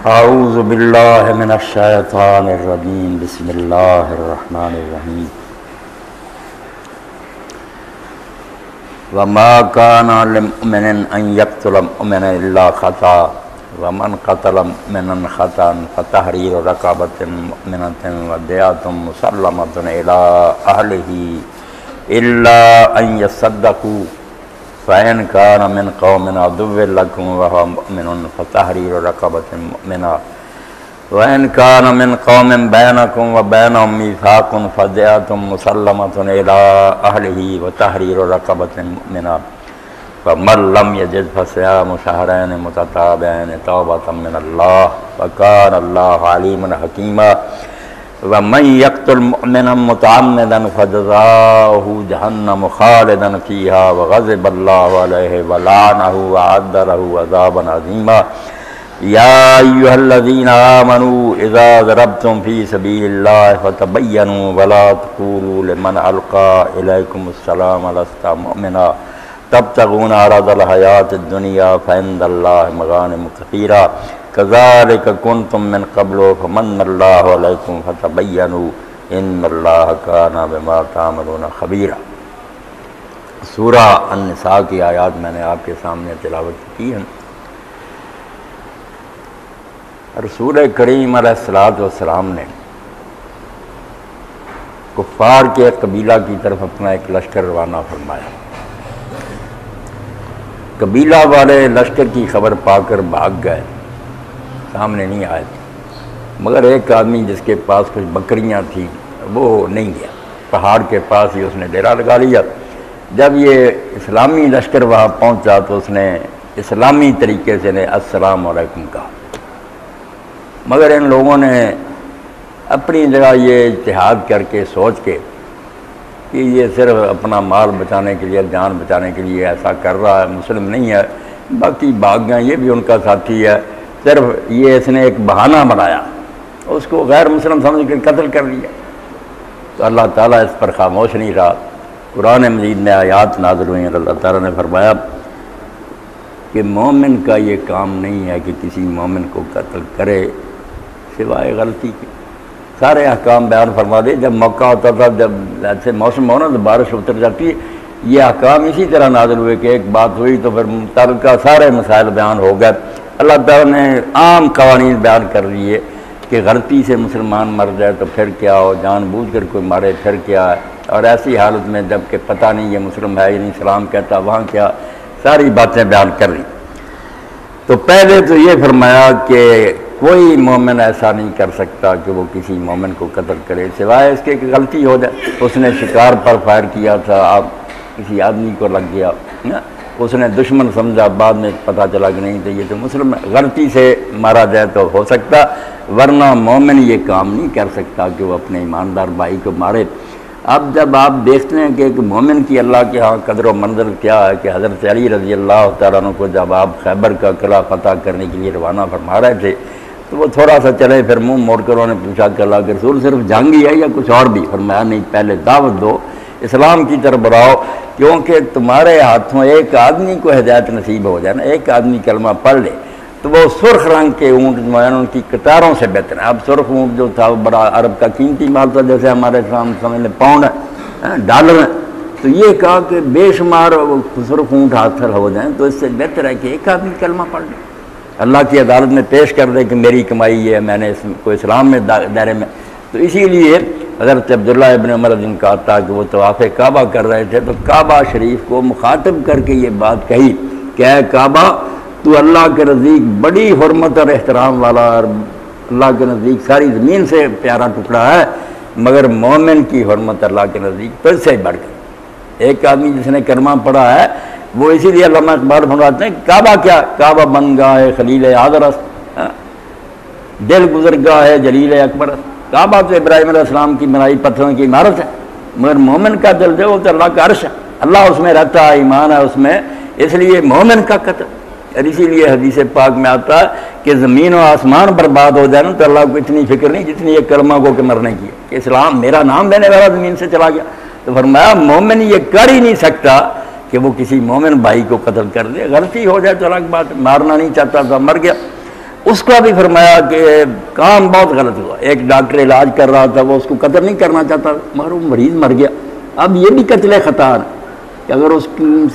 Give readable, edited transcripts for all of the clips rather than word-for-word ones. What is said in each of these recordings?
اعوذ باللہ من الشیطان الرجیم بسم اللہ الرحمن الرحیم وما كان لمؤمن ان يقتل مؤمنا الا خطأ ومن قتل مؤمنا خطأ فتحرير رقبة مؤمنة ودية مسلمة الى اهله الا ان يصدقوا فإن كان من قوم عدو لكم وهو مؤمن فتحرير رقبة مؤمنة وإن كان من قوم بينكم وبينهم ميثاق فدية مسلمة إلى أهله وتحرير رقبة مؤمنة فمن لم يجد فصيام شهرين متتابعين توبة من الله وكان الله عليما حكيما ومن يقتل مؤمنا متعمدا فجزاؤه جهنم خالدا فيها وغضب الله عليه ولعنه وأعد له عذابا عظيما يا أيها الذين آمنوا إذا ضربتم في سبيل الله فتبينوا ولا تقولوا لمن ألقى إليكم السلام لست مؤمنا تبتغون عرض الحياة الدنيا فعند الله مغانم كثيرة كذلك كنتم من قبل فمن الله عليكم فتبينوا ان اللہ كان بما تعملون خبیرا۔ سورہ النساء کی آیات میں نے آپ کے سامنے تلاوت کی ہے۔ رسول کریم علیہ السلام نے کفار کے قبیلہ کی طرف اپنا ایک لشکر روانہ فرمایا۔ قبیلہ والے لشکر کی خبر پا کر بھاگ گئے، سامنے نہیں آئے تھے، مگر ایک آدمی جس کے پاس کچھ بکریاں تھیں وہ نہیں گیا، پہاڑ کے پاس ہی اس نے ڈیرا لگا لیا۔ جب یہ اسلامی لشکر وہاں پہنچا تو اس نے اسلامی طریقے سے نے السلام علیکم کہا، مگر ان لوگوں نے اپنی جگہ یہ اجتہاد کر کے سوچ کے کہ یہ صرف اپنا مال بچانے کے لیے، جان بچانے کے لیے ایسا کر رہا ہے، مسلم نہیں ہے، باقی بھاگ گئے، یہ بھی ان کا ساتھی ہے، صرف یہ اس نے ایک بہانہ بنایا، اس کو غیر مسلم سمجھ کے قتل کر لیا۔ تو اللہ تعالیٰ اس پر خاموش نہیں رہا، قرآن مجید میں آیات نازل ہوئی ہیں، اللہ تعالیٰ نے فرمایا کہ مومن کا یہ کام نہیں ہے کہ کسی مومن کو قتل کرے سوائے غلطی کے۔ سارے احکام بیان فرما دے، جب موقع ہوتا تھا، جب ایسے موسم ہو نا تو بارش اتر جاتی ہے، یہ احکام اسی طرح نازل ہوئے کہ ایک بات ہوئی تو پھر متعلقہ سارے مسائل بیان ہو گئے۔ اللہ تعالیٰ نے عام قوانین بیان کر دیے کہ غلطی سے مسلمان مر جائے تو پھر کیا ہو، جان بوجھ کر کوئی مارے پھر کیا ہے، اور ایسی حالت میں جب کہ پتہ نہیں یہ مسلم ہے یعنی سلام کہتا وہاں کیا، ساری باتیں بیان کر لی۔ تو پہلے تو یہ فرمایا کہ کوئی مومن ایسا نہیں کر سکتا کہ وہ کسی مومن کو قتل کرے سوائے اس کے کہ غلطی ہو جائے۔ اس نے شکار پر فائر کیا تھا، آپ کسی آدمی کو لگ گیا، اس نے دشمن سمجھا، بعد میں پتہ چلا کہ نہیں تو یہ تو مسلم ہے، غلطی سے مارا جائے تو ہو سکتا، ورنہ مومن یہ کام نہیں کر سکتا کہ وہ اپنے ایماندار بھائی کو مارے۔ اب جب آپ دیکھتے ہیں کہ ایک مومن کی اللہ کے ہاں قدر و منزل کیا ہے کہ حضرت علی رضی اللہ تعالیٰ عنہ کو جب آپ خیبر کا قلعہ فتح کرنے کے لیے روانہ فرما رہے تھے تو وہ تھوڑا سا چلے، پھر منہ موڑ کر انہوں نے پوچھا کہ اللہ کے رسول صرف جنگ ہی ہے یا کچھ اور بھی؟ فرمایا نہیں، پہلے دعوت دو، اسلام کی طرف بڑھاؤ، کیونکہ تمہارے ہاتھوں ایک آدمی کو ہدایت نصیب ہو جائے نا، ایک آدمی کلمہ پڑھ لے تو وہ سرخ رنگ کے اونٹ جو ہیں ان کی قطاروں سے بہتر ہے۔ اب سرخ اونٹ جو تھا وہ بڑا عرب کا قیمتی مال تھا، جیسے ہمارے سامنے سمجھ لیں پاؤنڈ ہے، ڈالر ہے، تو یہ کہا کہ بے شمار سرخ اونٹ حاصل ہو جائیں تو اس سے بہتر ہے کہ ایک آدمی کلمہ پڑھ لے، اللہ کی عدالت میں پیش کر دے کہ میری کمائی یہ ہے، میں نے اس کو اسلام میں دائرے میں۔ تو اسی لیے حضرت عبداللہ ابن عمر جن کا آتا کہ وہ طواف کعبہ کر رہے تھے تو کعبہ شریف کو مخاطب کر کے یہ بات کہی کہ اے کعبہ، تو اللہ کے نزدیک بڑی حرمت اور احترام والا، اور اللہ کے نزدیک ساری زمین سے پیارا ٹکڑا ہے، مگر مومن کی حرمت اللہ کے نزدیک پھر سے بڑھ گئی۔ ایک آدمی جس نے کلمہ پڑھا ہے وہ اسی لیے علامہ اقبال فرماتے ہیں کعبہ کیا، کعبہ بن گاہ ہے خلیل آدرس، دل گزر گاہ ہے جلیل اکبر۔ کعبہ تو ابراہیم علیہ السلام کی بنائی پتھروں کی عمارت ہے، مگر مومن کا دل جو وہ تو اللہ کا عرش ہے، اللہ اس میں رہتا ہے، ایمان ہے اس میں، اس لیے مومن کا قتل۔ اور اسی لیے حدیث پاک میں آتا ہے کہ زمین و آسمان برباد ہو جائے نا تو اللہ کو اتنی فکر نہیں جتنی یہ کلمہ کو کہ مرنے کی ہے، کہ اسلام میرا نام لینے والا زمین سے چلا گیا۔ تو فرمایا مومن یہ کر ہی نہیں سکتا کہ وہ کسی مومن بھائی کو قتل کر دے، غلطی ہو جائے تو الگ بات، مارنا نہیں چاہتا تھا مر گیا۔ اس کا بھی فرمایا کہ کام بہت غلط ہوا. ایک ڈاکٹر علاج کر رہا تھا، وہ اس کو قتل نہیں کرنا چاہتا مگر وہ مریض مر گیا. اب یہ بھی قتل خطا ہے کہ اگر اس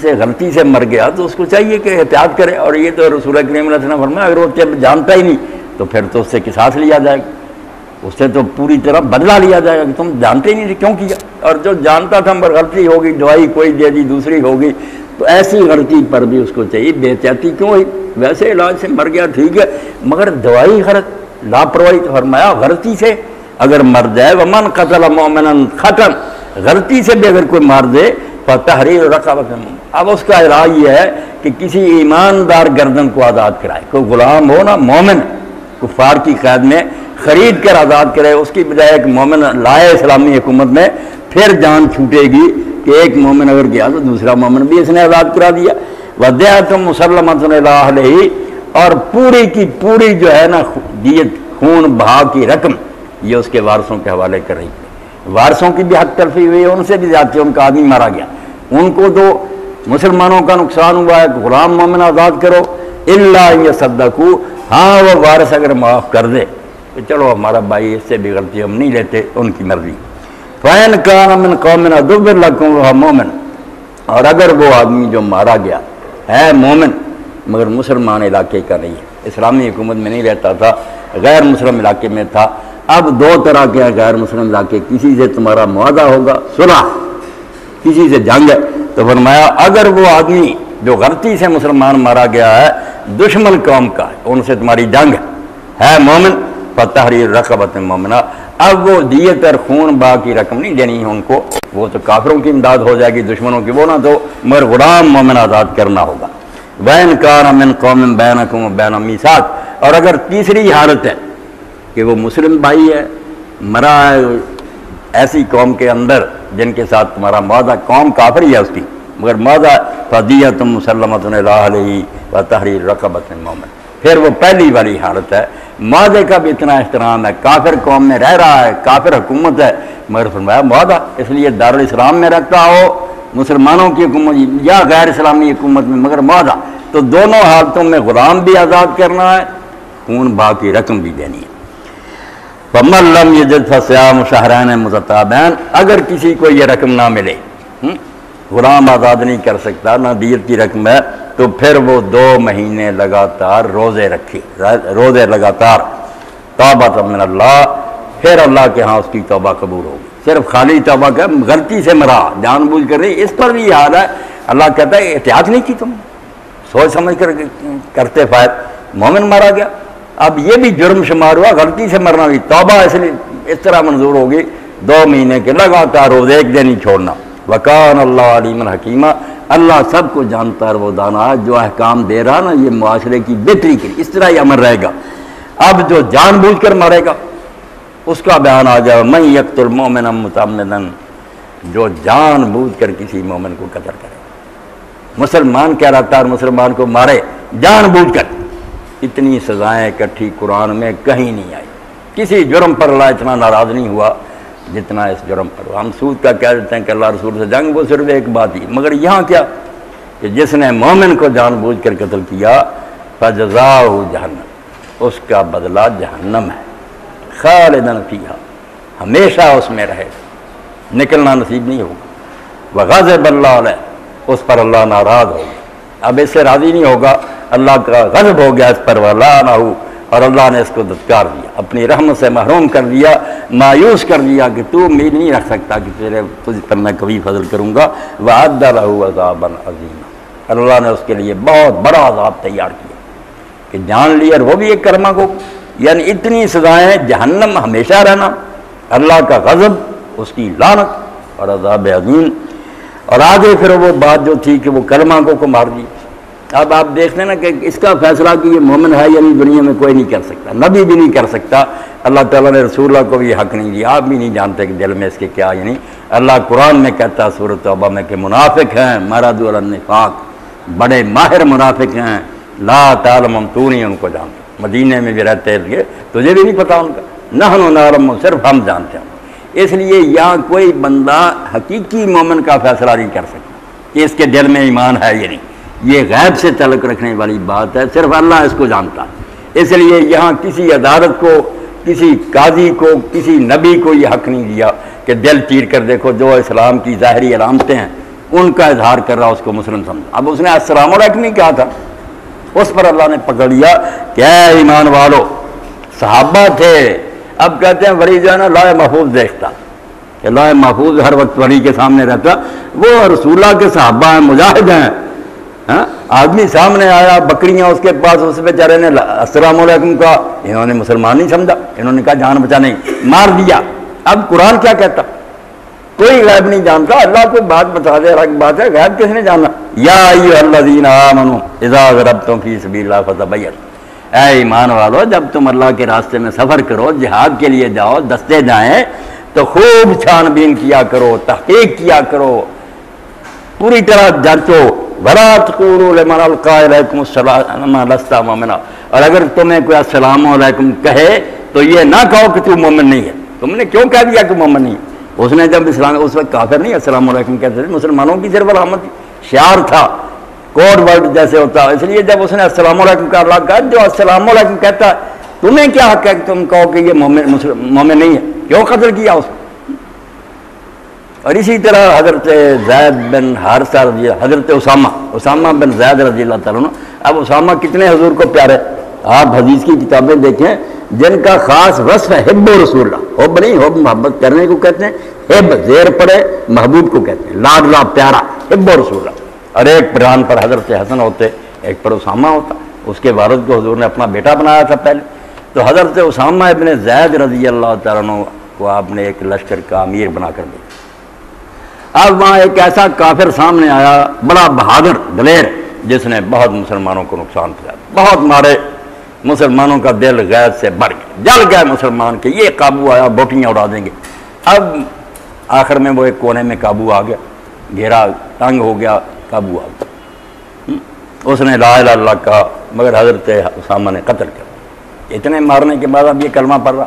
سے غلطی سے مر گیا تو اس کو چاہیے کہ احتیاط کرے. اور یہ تو رسول کریم علیہ السلام نے فرمایا اگر وہ جب جانتا ہی نہیں تو پھر تو اس سے قصاص لیا جائے گا، اس سے تو پوری طرح بدلہ لیا جائے گا کہ تم جانتے ہی نہیں کیوں کیا. اور جو جانتا تھا مگر غلطی ہوگی، دوائی کوئی دے دی دوسری ہوگی، تو ایسی غلطی پر بھی اس کو چاہیے بے احتیاطی کیوں ہوئی. ویسے علاج سے مر گیا ٹھیک ہے، مگر دوائی غلط لاپرواہی. تو فرمایا غلطی سے اگر مر جائے ومن قتل مومنا خطا، غلطی سے بھی اگر کوئی مار دے فتحریر رقبۃ. اب اس کا علاج یہ ہے کہ کسی ایماندار گردن کو آزاد کرائے. کوئی غلام ہو نا مومن، کفار کی قید میں خرید کر آزاد کرے، اس کی بجائے ایک مومن لائے اسلامی حکومت میں، پھر جان چھوٹے گی کہ ایک مومن اگر گیا تو دوسرا مومن بھی اس نے آزاد کرا دیا. وَدِعَةٌ مُسَلَّمَةٌ إِلَىٰ أَهْلِهِ، اور پوری کی پوری جو ہے نا دیت خون بہا کی رقم یہ اس کے وارثوں کے حوالے کر رہی ہے. وارثوں کی بھی حق تلفی ہوئی ہے، ان سے بھی زیادتی، ان کا آدمی مارا گیا، ان کو تو مسلمانوں کا نقصان ہوا ہے. غلام مومن آزاد کرو الا يصدقوا، ہاں وہ وارث اگر معاف کر دے کہ چلو ہمارا بھائی اس سے بھی غلطی ہم نہیں لیتے، ان کی مرضی. فَإِنْ كَانَ مِنْ قَوْمٍ عَدُوٍّ لَكُمْ وَهُوَ مُؤْمِنٌ، اور اگر وہ آدمی جو مارا گیا ہے مومن مگر مسلمان علاقے کا نہیں ہے، اسلامی حکومت میں نہیں رہتا تھا، غیر مسلم علاقے میں تھا. اب دو طرح کے غیر مسلم علاقے، کسی سے تمہارا معاہدہ ہوگا صلح، کسی سے جنگ ہے. تو فرمایا اگر وہ آدمی جو غلطی سے مسلمان مارا گیا ہے دشمن قوم کا ہے، ان سے تمہاری جنگ ہے مومن، فتحریر رقبۃ مومنہ، اب وہ دیت اور خون با کی رقم نہیں دینی ہے ان کو، وہ تو کافروں کی امداد ہو جائے گی، دشمنوں کی وہ نہ دو، مگر غلام مومن آزاد کرنا ہوگا. وَإِنْ كَانَ مِنْ قَوْمٍ بَيْنَكُمْ وَبَيْنَهُم مِيثَاقٌ، اور اگر تیسری حالت ہے کہ وہ مسلم بھائی ہے مرا ہے ایسی قوم کے اندر جن کے ساتھ تمہارا معاہدہ، قوم کافر ہی ہے اس کی مگر معاہدہ، فَدِيَّةٌ مُسَلَّمَةٌ إِلَىٰ أَهْلِهِ وَتَحْرِيرُ رَقَبَةٍ مُؤْمِنَةٍ. پھر وہ پہلی والی حالت ہے، معاہدے کا بھی اتنا احترام ہے، کافر قوم میں رہ رہا ہے، کافر حکومت ہے مگر فرمایا معاہدہ، اس لیے دارالاسلام میں رکھتا ہو مسلمانوں کی حکومت یا غیر اسلامی حکومت میں مگر معاہدہ، تو دونوں حالتوں میں غلام بھی آزاد کرنا ہے، خون بہا کی رقم بھی دینی ہے. فَمَن لَّمْ يَجِدْ فَصِيَامُ شَهْرَيْنِ مُتَتَابِعَيْنِ، اگر کسی کو یہ رقم نہ ملے، غلام آزاد نہیں کر سکتا، نہ دیت کی رقم ہے، تو پھر وہ 2 مہینے لگاتار روزے رکھے، روزے لگاتار. توبۃ من اللہ، پھر اللہ کے ہاں اس کی توبہ قبول ہوگی. صرف خالی توبہ کا، غلطی سے مرا جان بوجھ کر نہیں، اس پر بھی حال ہے. اللہ کہتا ہے احتیاط نہیں کی تم، سوچ سمجھ کر کرتے فائد، مومن مارا گیا، اب یہ بھی جرم شمار ہوا، غلطی سے مرنا بھی. توبہ اس طرح منظور ہوگی 2 مہینے کے لگاتار روزے، ایک دن ہی چھوڑنا. وَكَانَ اللَّهُ عَلِيمًا حَكِيمًا، اللہ سب کو جانتا ہے، وہ دانا ہے، جو احکام دے رہا نا یہ معاشرے کی بہتری کے لیے، اس طرح ہی عمل رہے گا. اب جو جان بوجھ کر مارے گا اس کا بیان آ جائے، مَن يَقْتُلْ مُؤْمِنًا مُتَعَمِّدًا، جو جان بوجھ کر کسی مومن کو قتل کرے، مسلمان کہلاتا ہے اور مسلمان کو مارے جان بوجھ کر. اتنی سزائیں اکٹھی قرآن میں کہیں نہیں آئی. کسی جرم پر اللہ اتنا ناراض نہیں ہوا جتنا اس جرم پر. ہم سود کا کہہ دیتے ہیں کہ اللہ رسول سے جنگ، وہ صرف ایک بات ہی، مگر یہاں کیا کہ جس نے مومن کو جان بوجھ کر قتل کیا فَجَزَاؤُهُ جہنم، اس کا بدلہ جہنم ہے، خالداً فیہا، ہمیشہ اس میں رہے، نکلنا نصیب نہیں ہوگا. وَغَضِبَ اللَّهُ عَلَيْهِ، اس پر اللہ ناراض ہوگا، اب اس سے راضی نہیں ہوگا، اللہ کا غضب ہو گیا اس پر. وَلَعَنَهُ، اور اللہ نے اس کو دھتکار دیا، اپنی رحمت سے محروم کر دیا، مایوس کر دیا کہ تو امید نہیں رکھ سکتا کہ تجھ پر میں کبھی فضل کروں گا. وَأَعَدَّ لَهُ عَذَابًا عَظِيمًا، اللہ نے اس کے لیے بہت بڑا عذاب تیار کیا کہ جان لی، اور وہ بھی ایک کرما کو، یعنی اتنی سزائیں، جہنم ہمیشہ رہنا، اللہ کا غضب، اس کی لعنت اور عذاب عظیم. اور آگے پھر وہ بات جو تھی کہ وہ کلمہ کو مار دی. اب آپ دیکھتے ہیں نا کہ اس کا فیصلہ کہ یہ مومن ہے یعنی دنیا میں کوئی نہیں کر سکتا، نبی بھی نہیں کر سکتا، اللہ تعالیٰ نے رسول اللہ کو بھی حق نہیں دیا، آپ بھی نہیں جانتے کہ دل میں اس کے کیا. یعنی اللہ قرآن میں کہتا ہے سورۃ توبہ میں کہ منافق ہیں، مرضوا علی النفاق، بڑے ماہر منافق ہیں، لا تعلمہم، تو نہیں ان کو جانتا، مدینے میں بھی رہتے ہیں تجھے بھی نہیں پتا ان کا، نحن نعلم، صرف ہم جانتے ہیں. اس لیے یہاں کوئی بندہ حقیقی مومن کا فیصلہ نہیں کر سکتا کہ اس کے دل میں ایمان ہے یا نہیں، یہ غیب سے تعلق رکھنے والی بات ہے، صرف اللہ اس کو جانتا ہے. اس لیے یہاں کسی عدالت کو، کسی قاضی کو، کسی نبی کو یہ حق نہیں دیا کہ دل چیر کر دیکھو جو اسلام کی ظاہری علامتیں ہیں ان کا اظہار کر رہا اس کو مسلم سمجھا۔ اب اس نے السلام علیکم نہیں کہا تھا، اس پر اللہ نے پکڑ لیا کہ اے ایمان والو، صحابہ تھے، اب کہتے ہیں ولی جو ہے نا لوح محفوظ دیکھتا کہ لوح محفوظ ہر وقت ولی کے سامنے رہتا، وہ رسول اللہ کے صحابہ ہیں، مجاہد ہیں۔ آدمی سامنے آیا، بکریاں اس کے پاس، اس بیچارے نے السلام علیکم کہا، انہوں نے مسلمان نہیں سمجھا، انہوں نے کہا جان بچا نہیں، مار دیا۔ اب قرآن کیا کہتا؟ کوئی غیب نہیں جانتا، اللہ کوئی بات بتا دے، الگ بات ہے، غیب کس نے جانا؟ یا ایھا الذین آمنوا اذا ضربتم فی سبیل اللہ فتبینوا، اے ایمان والو جب تم اللہ کے راستے میں سفر کرو، جہاد کے لیے جاؤ، دستے جائیں تو خوب چھان بین کیا کرو، تحقیق کیا کرو، پوری طرح جانچو۔ وَلَا تَقُولُوا لِمَنْ أَلْقَىٰ إِلَيْكُمُ السَّلَامَ لَسْتَ مُؤْمِنًا، اور اگر تمہیں کوئی السلام علیکم کہے تو یہ نہ کہو کہ تو مومن نہیں ہے۔ تم نے کیوں کہہ دیا کہ مومن نہیں ہے؟ اس نے جب اسلام، اس وقت کافر نہیں السلام علیکم کہتے تھے، مسلمانوں کی صرف علامت تھی، شعار تھا، کوڈ ورڈ جیسے ہوتا، اس لیے جب اس نے السلام علیکم کا اللہ کہا، جو السلام علیکم کہتا ہے تمہیں کیا حق ہے کہ تم کہو کہ یہ مومن نہیں ہے؟ کیوں قتل کیا اس کو؟ اور اسی طرح حضرت زید بن حارثہ رضی اللہ، حضرت اسامہ بن زید رضی اللہ تعالیٰ عنہ، اب اسامہ کتنے حضور کو پیارے، آپ حدیث کی کتابیں دیکھیں جن کا خاص وصف ہے حب رسول اللہ، حب نہیں، حب محبت کرنے کو کہتے ہیں، حب زیر پڑے محبوب کو کہتے ہیں، لاڈلا پیارا، حب رسول اللہ۔ اور ایک پران پر حضرت حسن ہوتے، ایک پر اسامہ ہوتا، اس کے والد کو حضور نے اپنا بیٹا بنایا تھا پہلے، تو حضرت اسامہ ابن زید رضی اللہ تعالیٰ عنہ کو آپ نے ایک لشکر کا امیر بنا کر دیا۔ اب وہاں ایک ایسا کافر سامنے آیا، بڑا بہادر دلیر، جس نے بہت مسلمانوں کو نقصان پہنچایا، بہت مارے، مسلمانوں کا دل غیر سے بڑھ گیا، جل گئے مسلمان کہ یہ قابو آیا، بوٹیاں اڑا دیں گے۔ اب آخر میں وہ ایک کونے میں قابو آ گیا، گھیرا تنگ ہو گیا، قابو آ گیا، اس نے لا الہ الا اللہ کہا، مگر حضرت اسامہ نے قتل کیا۔ اتنے مارنے کے بعد اب یہ کلمہ پڑھ رہا۔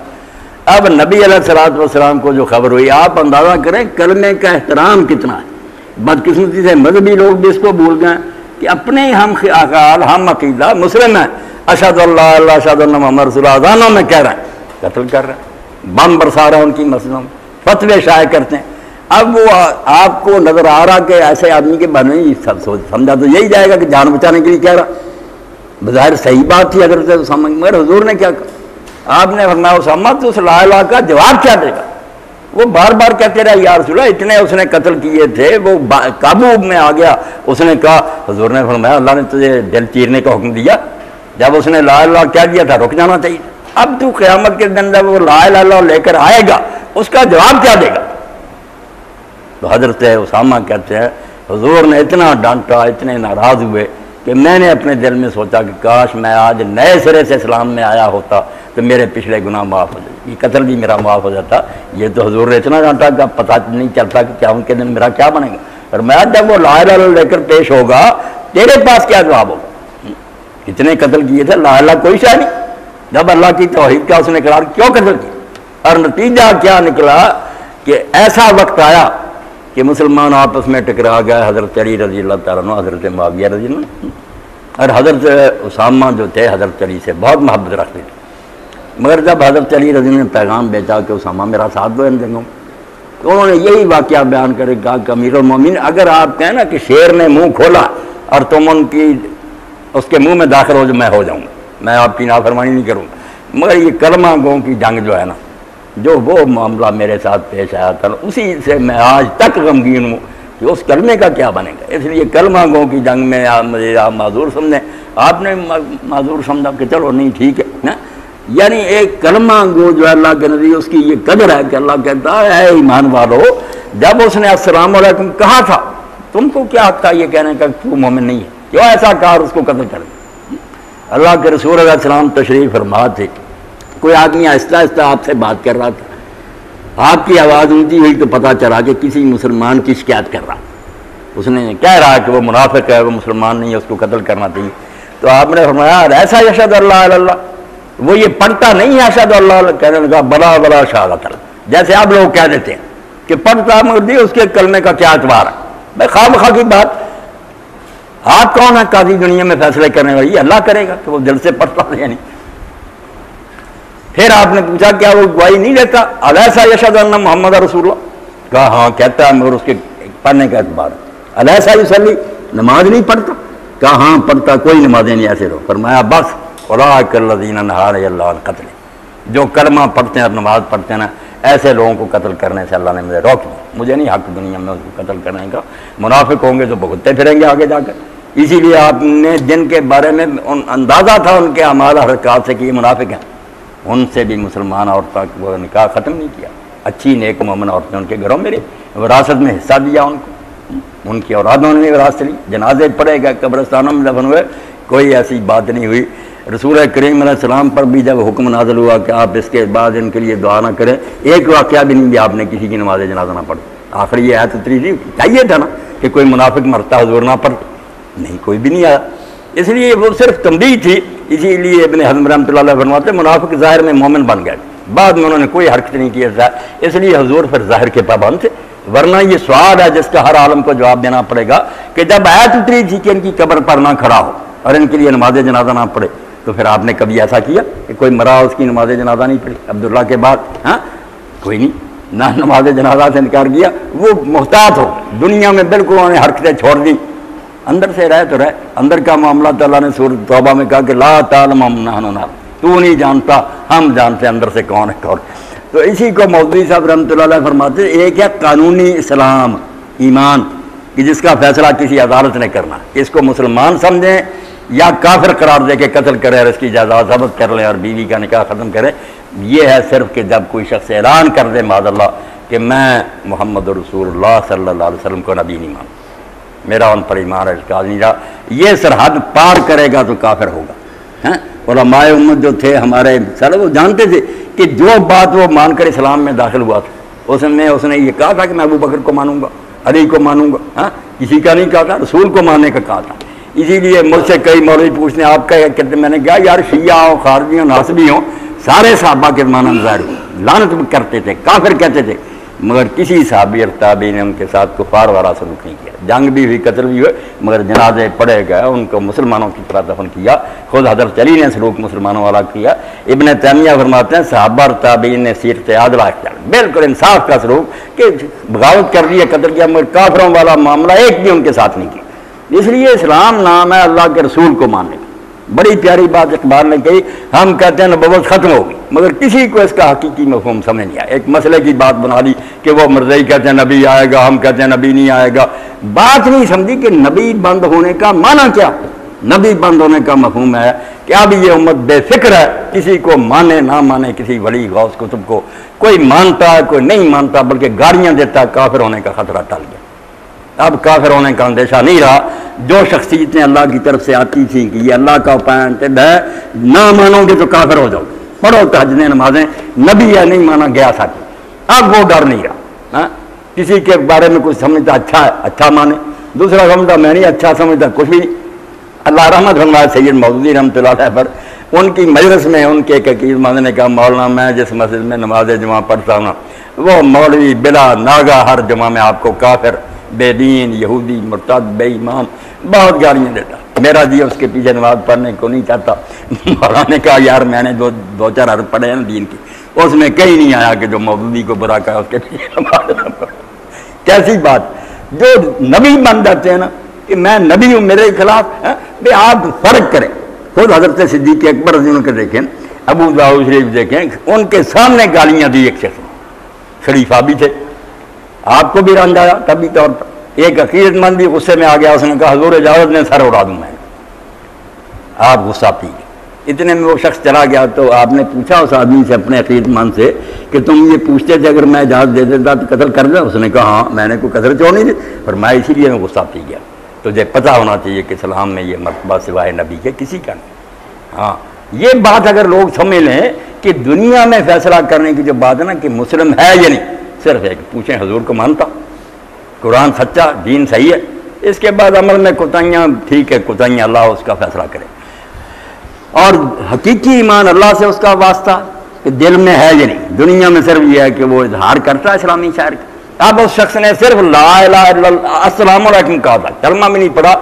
اب نبی علیہ الصلوۃ والسلام کو جو خبر ہوئی، آپ اندازہ کریں کلمے کا احترام کتنا ہے۔ بدقسمتی سے مذہبی لوگ بھی اس کو بھول گئے کہ اپنے ہم خیال، ہم عقیدہ مسلم ہیں، اشہد اللہ اللہ اشہد ان محمد رسول اللہ اذانوں میں کہہ رہے ہیں، قتل کر رہے ہیں، بم برسا رہے ہیں ان کی مسجدوں میں، فتوے شائع کرتے ہیں۔ اب وہ آپ کو نظر آ رہا کہ ایسے آدمی کے بارے میں سمجھا تو یہی جائے گا کہ جان بچانے کے لیے کہہ رہا، بظاہر صحیح بات تھی حضرت اسامہ، مگر حضور نے کیا کہا؟ آپ نے فرمایا اسامہ تو اس لا الہ کا جواب کیا دے گا؟ وہ بار بار کہتے رہے یا رسول اللہ، اتنے اس نے قتل کیے تھے، وہ قابو میں آ گیا۔ اس نے کہا، حضور نے فرمایا اللہ نے تجھے دل چیرنے کا حکم دیا، جب اس نے لا الہ کہہ دیا تھا رک جانا چاہیے۔ اب تو قیامت کے دن جب وہ لا الہ لے کر آئے گا اس کا جواب کیا دے گا؟ تو حضرت اسامہ کہتے ہیں حضور نے اتنا ڈانٹا، اتنے ناراض ہوئے کہ میں نے اپنے دل میں سوچا کہ کاش میں آج نئے سرے سے اسلام میں آیا ہوتا تو میرے پچھلے گناہ معاف ہو جاتے، یہ قتل بھی میرا معاف ہو جاتا۔ یہ تو حضور نے اتنا ڈانٹا کہ اب پتہ نہیں چلتا کہ قیامت کے دن میرا کیا بنے گا، اور میں جب وہ لا الہ لے کر پیش ہوگا تیرے پاس کیا جواب ہوگا؟ کتنے قتل کیے تھے، لا الہ کوئی شے نہیں، جب اللہ کی توحید کا اس نے اقرار کیوں قتل کیا؟ اور نتیجہ کیا نکلا کہ ایسا وقت آیا کہ مسلمان آپس میں ٹکرا گئے، حضرت علی رضی اللہ تعالیٰ عنہ، حضرت معاویہ رضی اللہ عنہ، اور حضرت اسامہ جو تھے حضرت علی سے بہت محبت رکھتے تھے، مگر جب حضرت علی رضی اللہ عنہ نے پیغام بھیجا کہ اسامہ میرا ساتھ دو ان جنگوں، تو انہوں نے یہی واقعہ بیان کرے کہا کہ امیر المومنین اگر آپ کہیں نا کہ شیر نے منہ کھولا اور تم ان کی اس کے منہ میں داخل ہو جو میں ہو جاؤں گا، میں آپ کی نافرمانی نہیں کروں گا، مگر یہ کلمہ گوں کی جنگ جو ہے نا، جو وہ معاملہ میرے ساتھ پیش آیا تھا اسی سے میں آج تک غمگین ہوں کہ اس کلمے کا کیا بنے گا۔ اس لیے کلمہ گوں کی جنگ میں مجھے آپ معذور سمجھیں، آپ نے معذور سمجھا کہ چلو نہیں ٹھیک ہے نا، یعنی ایک کلمہ گو جو ہے اللہ کے نبی اس کی یہ قدر ہے کہ اللہ کہتا ہے اے ایمان والو، جب اس نے السلام علیکم کہا تھا تم کو کیا حق تھا یہ کہنے کا کہ تو مومن نہیں ہے، کیوں ایسا کہا اس کو قتل کر دیا؟ اللہ کے رسول علیہ السلام تشریف فرما تھے، کوئی آدمی آہستہ آہستہ آپ سے بات کر رہا تھا، آپ کی آواز اونچی ہوئی تو پتہ چلا کہ کسی مسلمان کی شکایت کر رہا، اس نے کہہ رہا کہ وہ منافق ہے، وہ مسلمان نہیں ہے، اس کو قتل کرنا چاہیے۔ تو آپ نے فرمایا ایسا یشہد اللہ الا اللہ، وہ یہ پڑھتا نہیں ہے اشہد اللہ، کہنے لگا بلا بلا شہادت اللہ، جیسے آپ لوگ کہہ دیتے ہیں کہ پڑھتا مردی اس کے کلمے کا کیا اعتبار ہے؟ بھائی خواہ بخواہ کی بات، آپ کون ہے قاضی دنیا میں فیصلے کرنے والی؟ اللہ کرے گا کہ وہ دل سے پڑھتا ہے یا نہیں۔ پھر آپ نے پوچھا کیا وہ گواہی نہیں دیتا؟ الیسا یشہد ان محمد رسول اللہ، کہا ہاں کہتا ہے مگر اس کے پڑھنے کا اعتبار ہے۔ الیسا یصلی، نماز نہیں پڑھتا؟ کہا ہاں پڑھتا، کوئی نمازیں نہیں ایسے رہو۔ فرمایا بس اولئک الذین نہی اللہ عن القتل، جو کلمہ پڑھتے ہیں اور نماز پڑھتے ہیں نا، ایسے لوگوں کو قتل کرنے سے اللہ نے مجھے روک دیا، مجھے نہیں حق دنیا میں اس کو قتل کرنے کا۔ منافق ہوں گے تو بھگتتے پھریں گے آگے جا کر۔ اسی لیے آپ نے جن کے بارے میں اندازہ تھا ان کے اعمال حرکات سے کہ یہ منافق ہیں، ان سے بھی مسلمان عورتوں کو نکاح ختم نہیں کیا۔ اچھی نیک مومن عورتیں ان کے گھروں میں رہی، وراثت میں حصہ دیا ان کو، ان کی اولادوں نے وراثت لی، جنازے پڑے گئے، قبرستانوں میں دفن ہوئے، کوئی ایسی بات نہیں ہوئی۔ رسول کریم علیہ السلام پر بھی جب حکم نازل ہوا کہ آپ اس کے بعد ان کے لیے دعا نہ کریں، ایک واقعہ بھی نہیں بھی آپ نے کسی کی نماز جنازہ نہ پڑھ۔ آخر یہ آیت اتری تھی، چاہیے تھا نا کہ کوئی منافق مرتا حضور نہ پڑھ، نہیں کوئی بھی نہیں آیا، اس لیے وہ صرف تنبیہ تھی۔ اسی لیے ابن حزم رحمۃ اللہ علیہ فرماتے ہیں منافق ظاہر میں مومن بن گئے، بعد میں انہوں نے کوئی حرکت نہیں کی، اس لیے حضور پھر ظاہر کے پابند تھے۔ ورنہ یہ سوال ہے جس کا ہر عالم کو جواب دینا پڑے گا کہ جب آیت اتری تھی کہ ان کی قبر پر نہ کھڑا ہو اور ان کے لیے نماز جنازہ نہ پڑھے، تو پھر آپ نے کبھی ایسا کیا کہ کوئی مرا اس کی نماز جنازہ نہیں پڑھی؟ عبداللہ کے بعد ہاں کوئی نہیں، نہ نماز جنازہ سے انکار کیا۔ وہ محتاط ہو، دنیا میں بالکل انہوں نے حرکتیں چھوڑ دی، اندر سے رہے تو رہے، اندر کا معاملہ تو اللہ نے سورۃ توبہ میں کہا کہ لا تعلم نحن نعلم، تو نہیں جانتا ہم جانتے اندر سے کون ہے کون۔ تو اسی کو مولوی صاحب رحمۃ اللہ علیہ فرماتے ہیں ایک ہے قانونی اسلام ایمان کہ جس کا فیصلہ کسی عدالت نے کرنا، اس کو مسلمان سمجھیں یا کافر قرار دے کے قتل کرے اور اس کی جائیداد ضبط کر لیں اور بیوی کا نکاح ختم کرے۔ یہ ہے صرف کہ جب کوئی شخص اعلان کر دے معاذ اللہ کہ میں محمد رسول اللہ صلی اللہ علیہ وسلم کو نبی نہیں مانتا، میرا ان پر ایمان اعتقاد نہیں رہا، یہ سرحد پار کرے گا تو کافر ہوگا۔ علماء امت جو تھے ہمارے سر وہ جانتے تھے کہ جو بات وہ مان کر اسلام میں داخل ہوا تھا اس نے یہ کہا تھا کہ میں ابو بکر کو مانوں گا، علی کو مانوں گا، کسی کا نہیں کہا تھا، رسول کو ماننے کا کہا تھا۔ اسی لیے مجھ سے کئی مولوی پوچھتے ہیں آپ کا کہتے، میں نے کہا یار شیعہ ہوں، خارجی ہوں، ناصبی ہوں، سارے صحابہ کے زمانہ میں ظاہر ہوئے، لعنت کرتے تھے، کافر کہتے تھے، مگر کسی صحابی اور تابعی نے ان کے ساتھ کفار والا سلوک نہیں کیا۔ جنگ بھی ہوئی، قتل بھی ہوئے، مگر جنازے پڑے گئے، ان کو مسلمانوں کی طرح دفن کیا۔ خود حضرت علی نے سلوک مسلمانوں والا کیا۔ ابن تیمیہ فرماتے ہیں صحابہ اور تابعین نے سیرت عادلہ اختیار، بالکل انصاف کا سلوک کہ بغاوت کر دی ہے، قتل کیا، مگر کافروں والا معاملہ ایک بھی ان کے ساتھ نہیں کیا۔ اس لیے اسلام نام ہے اللہ کے رسول کو ماننے کا۔ بڑی پیاری بات اقبال نے کہی، ہم کہتے ہیں نبوت ختم ہوگی، مگر کسی کو اس کا حقیقی مفہوم سمجھ نہیں آیا۔ ایک مسئلے کی بات بنا لی کہ وہ مرزائی کہتے ہیں نبی آئے گا، ہم کہتے ہیں نبی نہیں آئے گا، بات نہیں سمجھی کہ نبی بند ہونے کا معنی کیا۔ نبی بند ہونے کا مفہوم ہے کہ اب یہ امت بے فکر ہے، کسی کو مانے نہ مانے، کسی ولی غوث کتب کو کوئی مانتا ہے کوئی نہیں مانتا، بلکہ گاڑیاں دیتا ہے، کافر ہونے کا خطرہ ٹل گیا۔ اب کافر ہونے کا اندیشہ نہیں رہا۔ جو شخصیتیں اللہ کی طرف سے آتی تھیں کہ یہ اللہ کا اپائنٹڈ ہے، نہ مانو گے تو کافر ہو جاؤ، پڑھو تہجدیں نمازیں، نبی ہے نہیں مانا گیا ساتھی، اب وہ ڈر نہیں رہا۔ کسی کے بارے میں کچھ سمجھتا اچھا ہے اچھا مانے، دوسرا سمجھتا میں نہیں اچھا سمجھتا کچھ بھی نہیں۔ اللہ رحمت فرمائے سید مودودی رحمۃ اللہ علیہ پر، ان کی مجلس میں ان کے ایک عقید مند نے کہا مولانا میں جس مسجد میں نماز جمعہ پڑھتا ہوں وہ مولوی بلا ناگا ہر جمعہ میں آپ کو کافر، بے دین، یہودی، مرتد، بے ایمان بہت گالیاں دیتا، میرا جی اس کے پیچھے نماز پڑھنے کو نہیں چاہتا۔ مولانا نے کہا یار میں نے دو چار حرف پڑھے ہیں دین کی، اس میں کہیں نہیں آیا کہ جو مودودی کو برا کہا اس کے پیچھے نماز نہ پڑھو۔ کیسی بات، جو نبی بن جاتے ہیں نا کہ میں نبی ہوں میرے خلاف، بے آپ فرق کریں۔ خود حضرت صدیق اکبر رضی اللہ عنہ کے دیکھیں، ابو داؤد شریف دیکھیں، ان کے سامنے گالیاں دی ایک شخص، شریفہ بھی تھے، آپ کو بھی رنج آیا طبی طور پر۔ ایک عقیدت مند بھی غصے میں آ گیا، اس نے کہا حضور اجازت نے سر اڑا دوں میں، آپ غصہ پی گئے۔ اتنے میں وہ شخص چلا گیا تو آپ نے پوچھا اس آدمی سے اپنے عقیدت مند سے کہ تم یہ پوچھتے تھے اگر میں اجازت دے دیتا تو قتل کر دیں؟ اس نے کہا ہاں میں نے کوئی قتل کیوں نہیں دی، پر میں اسی لیے میں غصہ پی گیا۔ تجھے پتہ ہونا چاہیے کہ اسلام میں یہ مرتبہ سوائے نبی کے کسی کا نہیں۔ ہاں یہ بات اگر لوگ سمجھ لیں کہ دنیا میں فیصلہ کرنے کی جو بات ہے نا کہ مسلم ہے یا نہیں، صرف ایک پوچھیں حضور کو مانتا، قرآن سچا، دین صحیح ہے، اس کے بعد عمل میں کوتاہیاں ٹھیک ہے، کوتاہیاں اللہ اس کا فیصلہ کرے، اور حقیقی ایمان اللہ سے اس کا واسطہ کہ دل میں ہے یا نہیں۔ دنیا میں صرف یہ ہے کہ وہ اظہار کرتا ہے اسلامی شاعر کا۔ اب اس شخص نے صرف لا الہ الا اللہ السلام علیکم کہا تھا، کلمہ بھی نہیں پڑھا،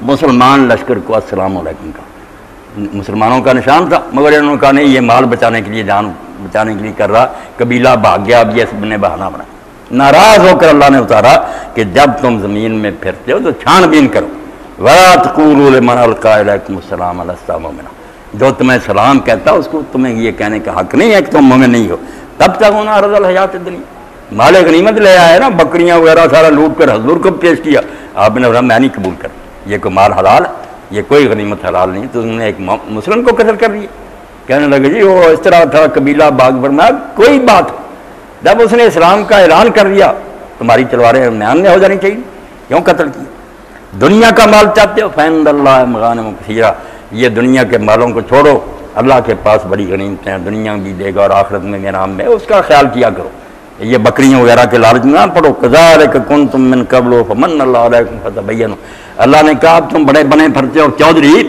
مسلمان لشکر کو السلام علیکم کہا، مسلمانوں کا نشان تھا، مگر انہوں نے کہا نہیں یہ مال بچانے کے لیے، جان بچانے کے لیے کر رہا، قبیلہ بھاگ گیا، اب یہ اس نے بہانہ بنا۔ ناراض ہو کر اللہ نے اتارا کہ جب تم زمین میں پھرتے ہو تو چھان بین کرو، وَلَا تَقُولُوا لِمَنْ أَلْقَىٰ إِلَيْكُمُ السَّلَامَ لَسْتَ مُؤْمِنًا، جو تمہیں سلام کہتا اس کو تمہیں یہ کہنے کا حق نہیں ہے کہ تم مومن نہیں ہو۔ تب تک ہونا عرض الحیات الدنیا، مال غنیمت لے آئے نا، بکریاں وغیرہ سارا لوٹ کر حضور کو پیش کیا، آپ نے فرمایا میں نہیں قبول کر، یہ کوئی مال حلال ہے، یہ کوئی غنیمت حلال نہیں، تو تم نے ایک مسلم کو قتل کر دیا۔ کہنے لگے جی وہ اس طرح تھا قبیلہ باغ فرمایا کوئی بات، جب اس نے اسلام کا اعلان کر دیا تمہاری تلواریں میان ہو جانی چاہیے، کیوں قتل کیا؟ دنیا کا مال چاہتے ہو، فَعِندَ اللَّهِ مَغَانِمُ كَثِيرَةٌ، یہ دنیا کے مالوں کو چھوڑو، اللہ کے پاس بڑی غنیمتیں ہیں، دنیا بھی دے گا اور آخرت میں میرا نام ہے، اس کا خیال کیا کرو، یہ بکریوں وغیرہ کے لالچ نہ پڑو۔ كَذَٰلِكَ كُنتُم مِّن قَبْلُ فَمَنَّ اللَّهُ عَلَيْكُمْ فَتَبَيَّنُوا، اللہ نے کہا اب تم بڑے بنے پھرتے ہو، چودھری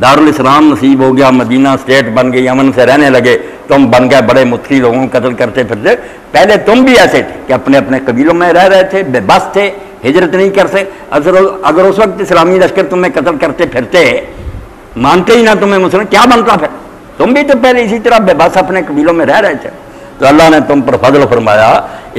دارالاسلام نصیب ہو گیا، مدینہ اسٹیٹ بن گئی، امن سے رہنے لگے، تم بن گئے بڑے متقی، لوگوں کو قتل کرتے پھرتے، پہلے تم بھی ایسے تھے کہ اپنے اپنے قبیلوں میں رہ رہے تھے، بے بس تھے، ہجرت نہیں کر سکتے، اگر اس وقت اسلامی لشکر تمہیں قتل کرتے پھرتے، مانتے ہی نہ تمہیں مسلم، کیا بنتا پھر؟ تم بھی تو پہلے اسی طرح بے بس اپنے قبیلوں میں رہ رہے تھے، تو اللہ نے تم پر فضل فرمایا،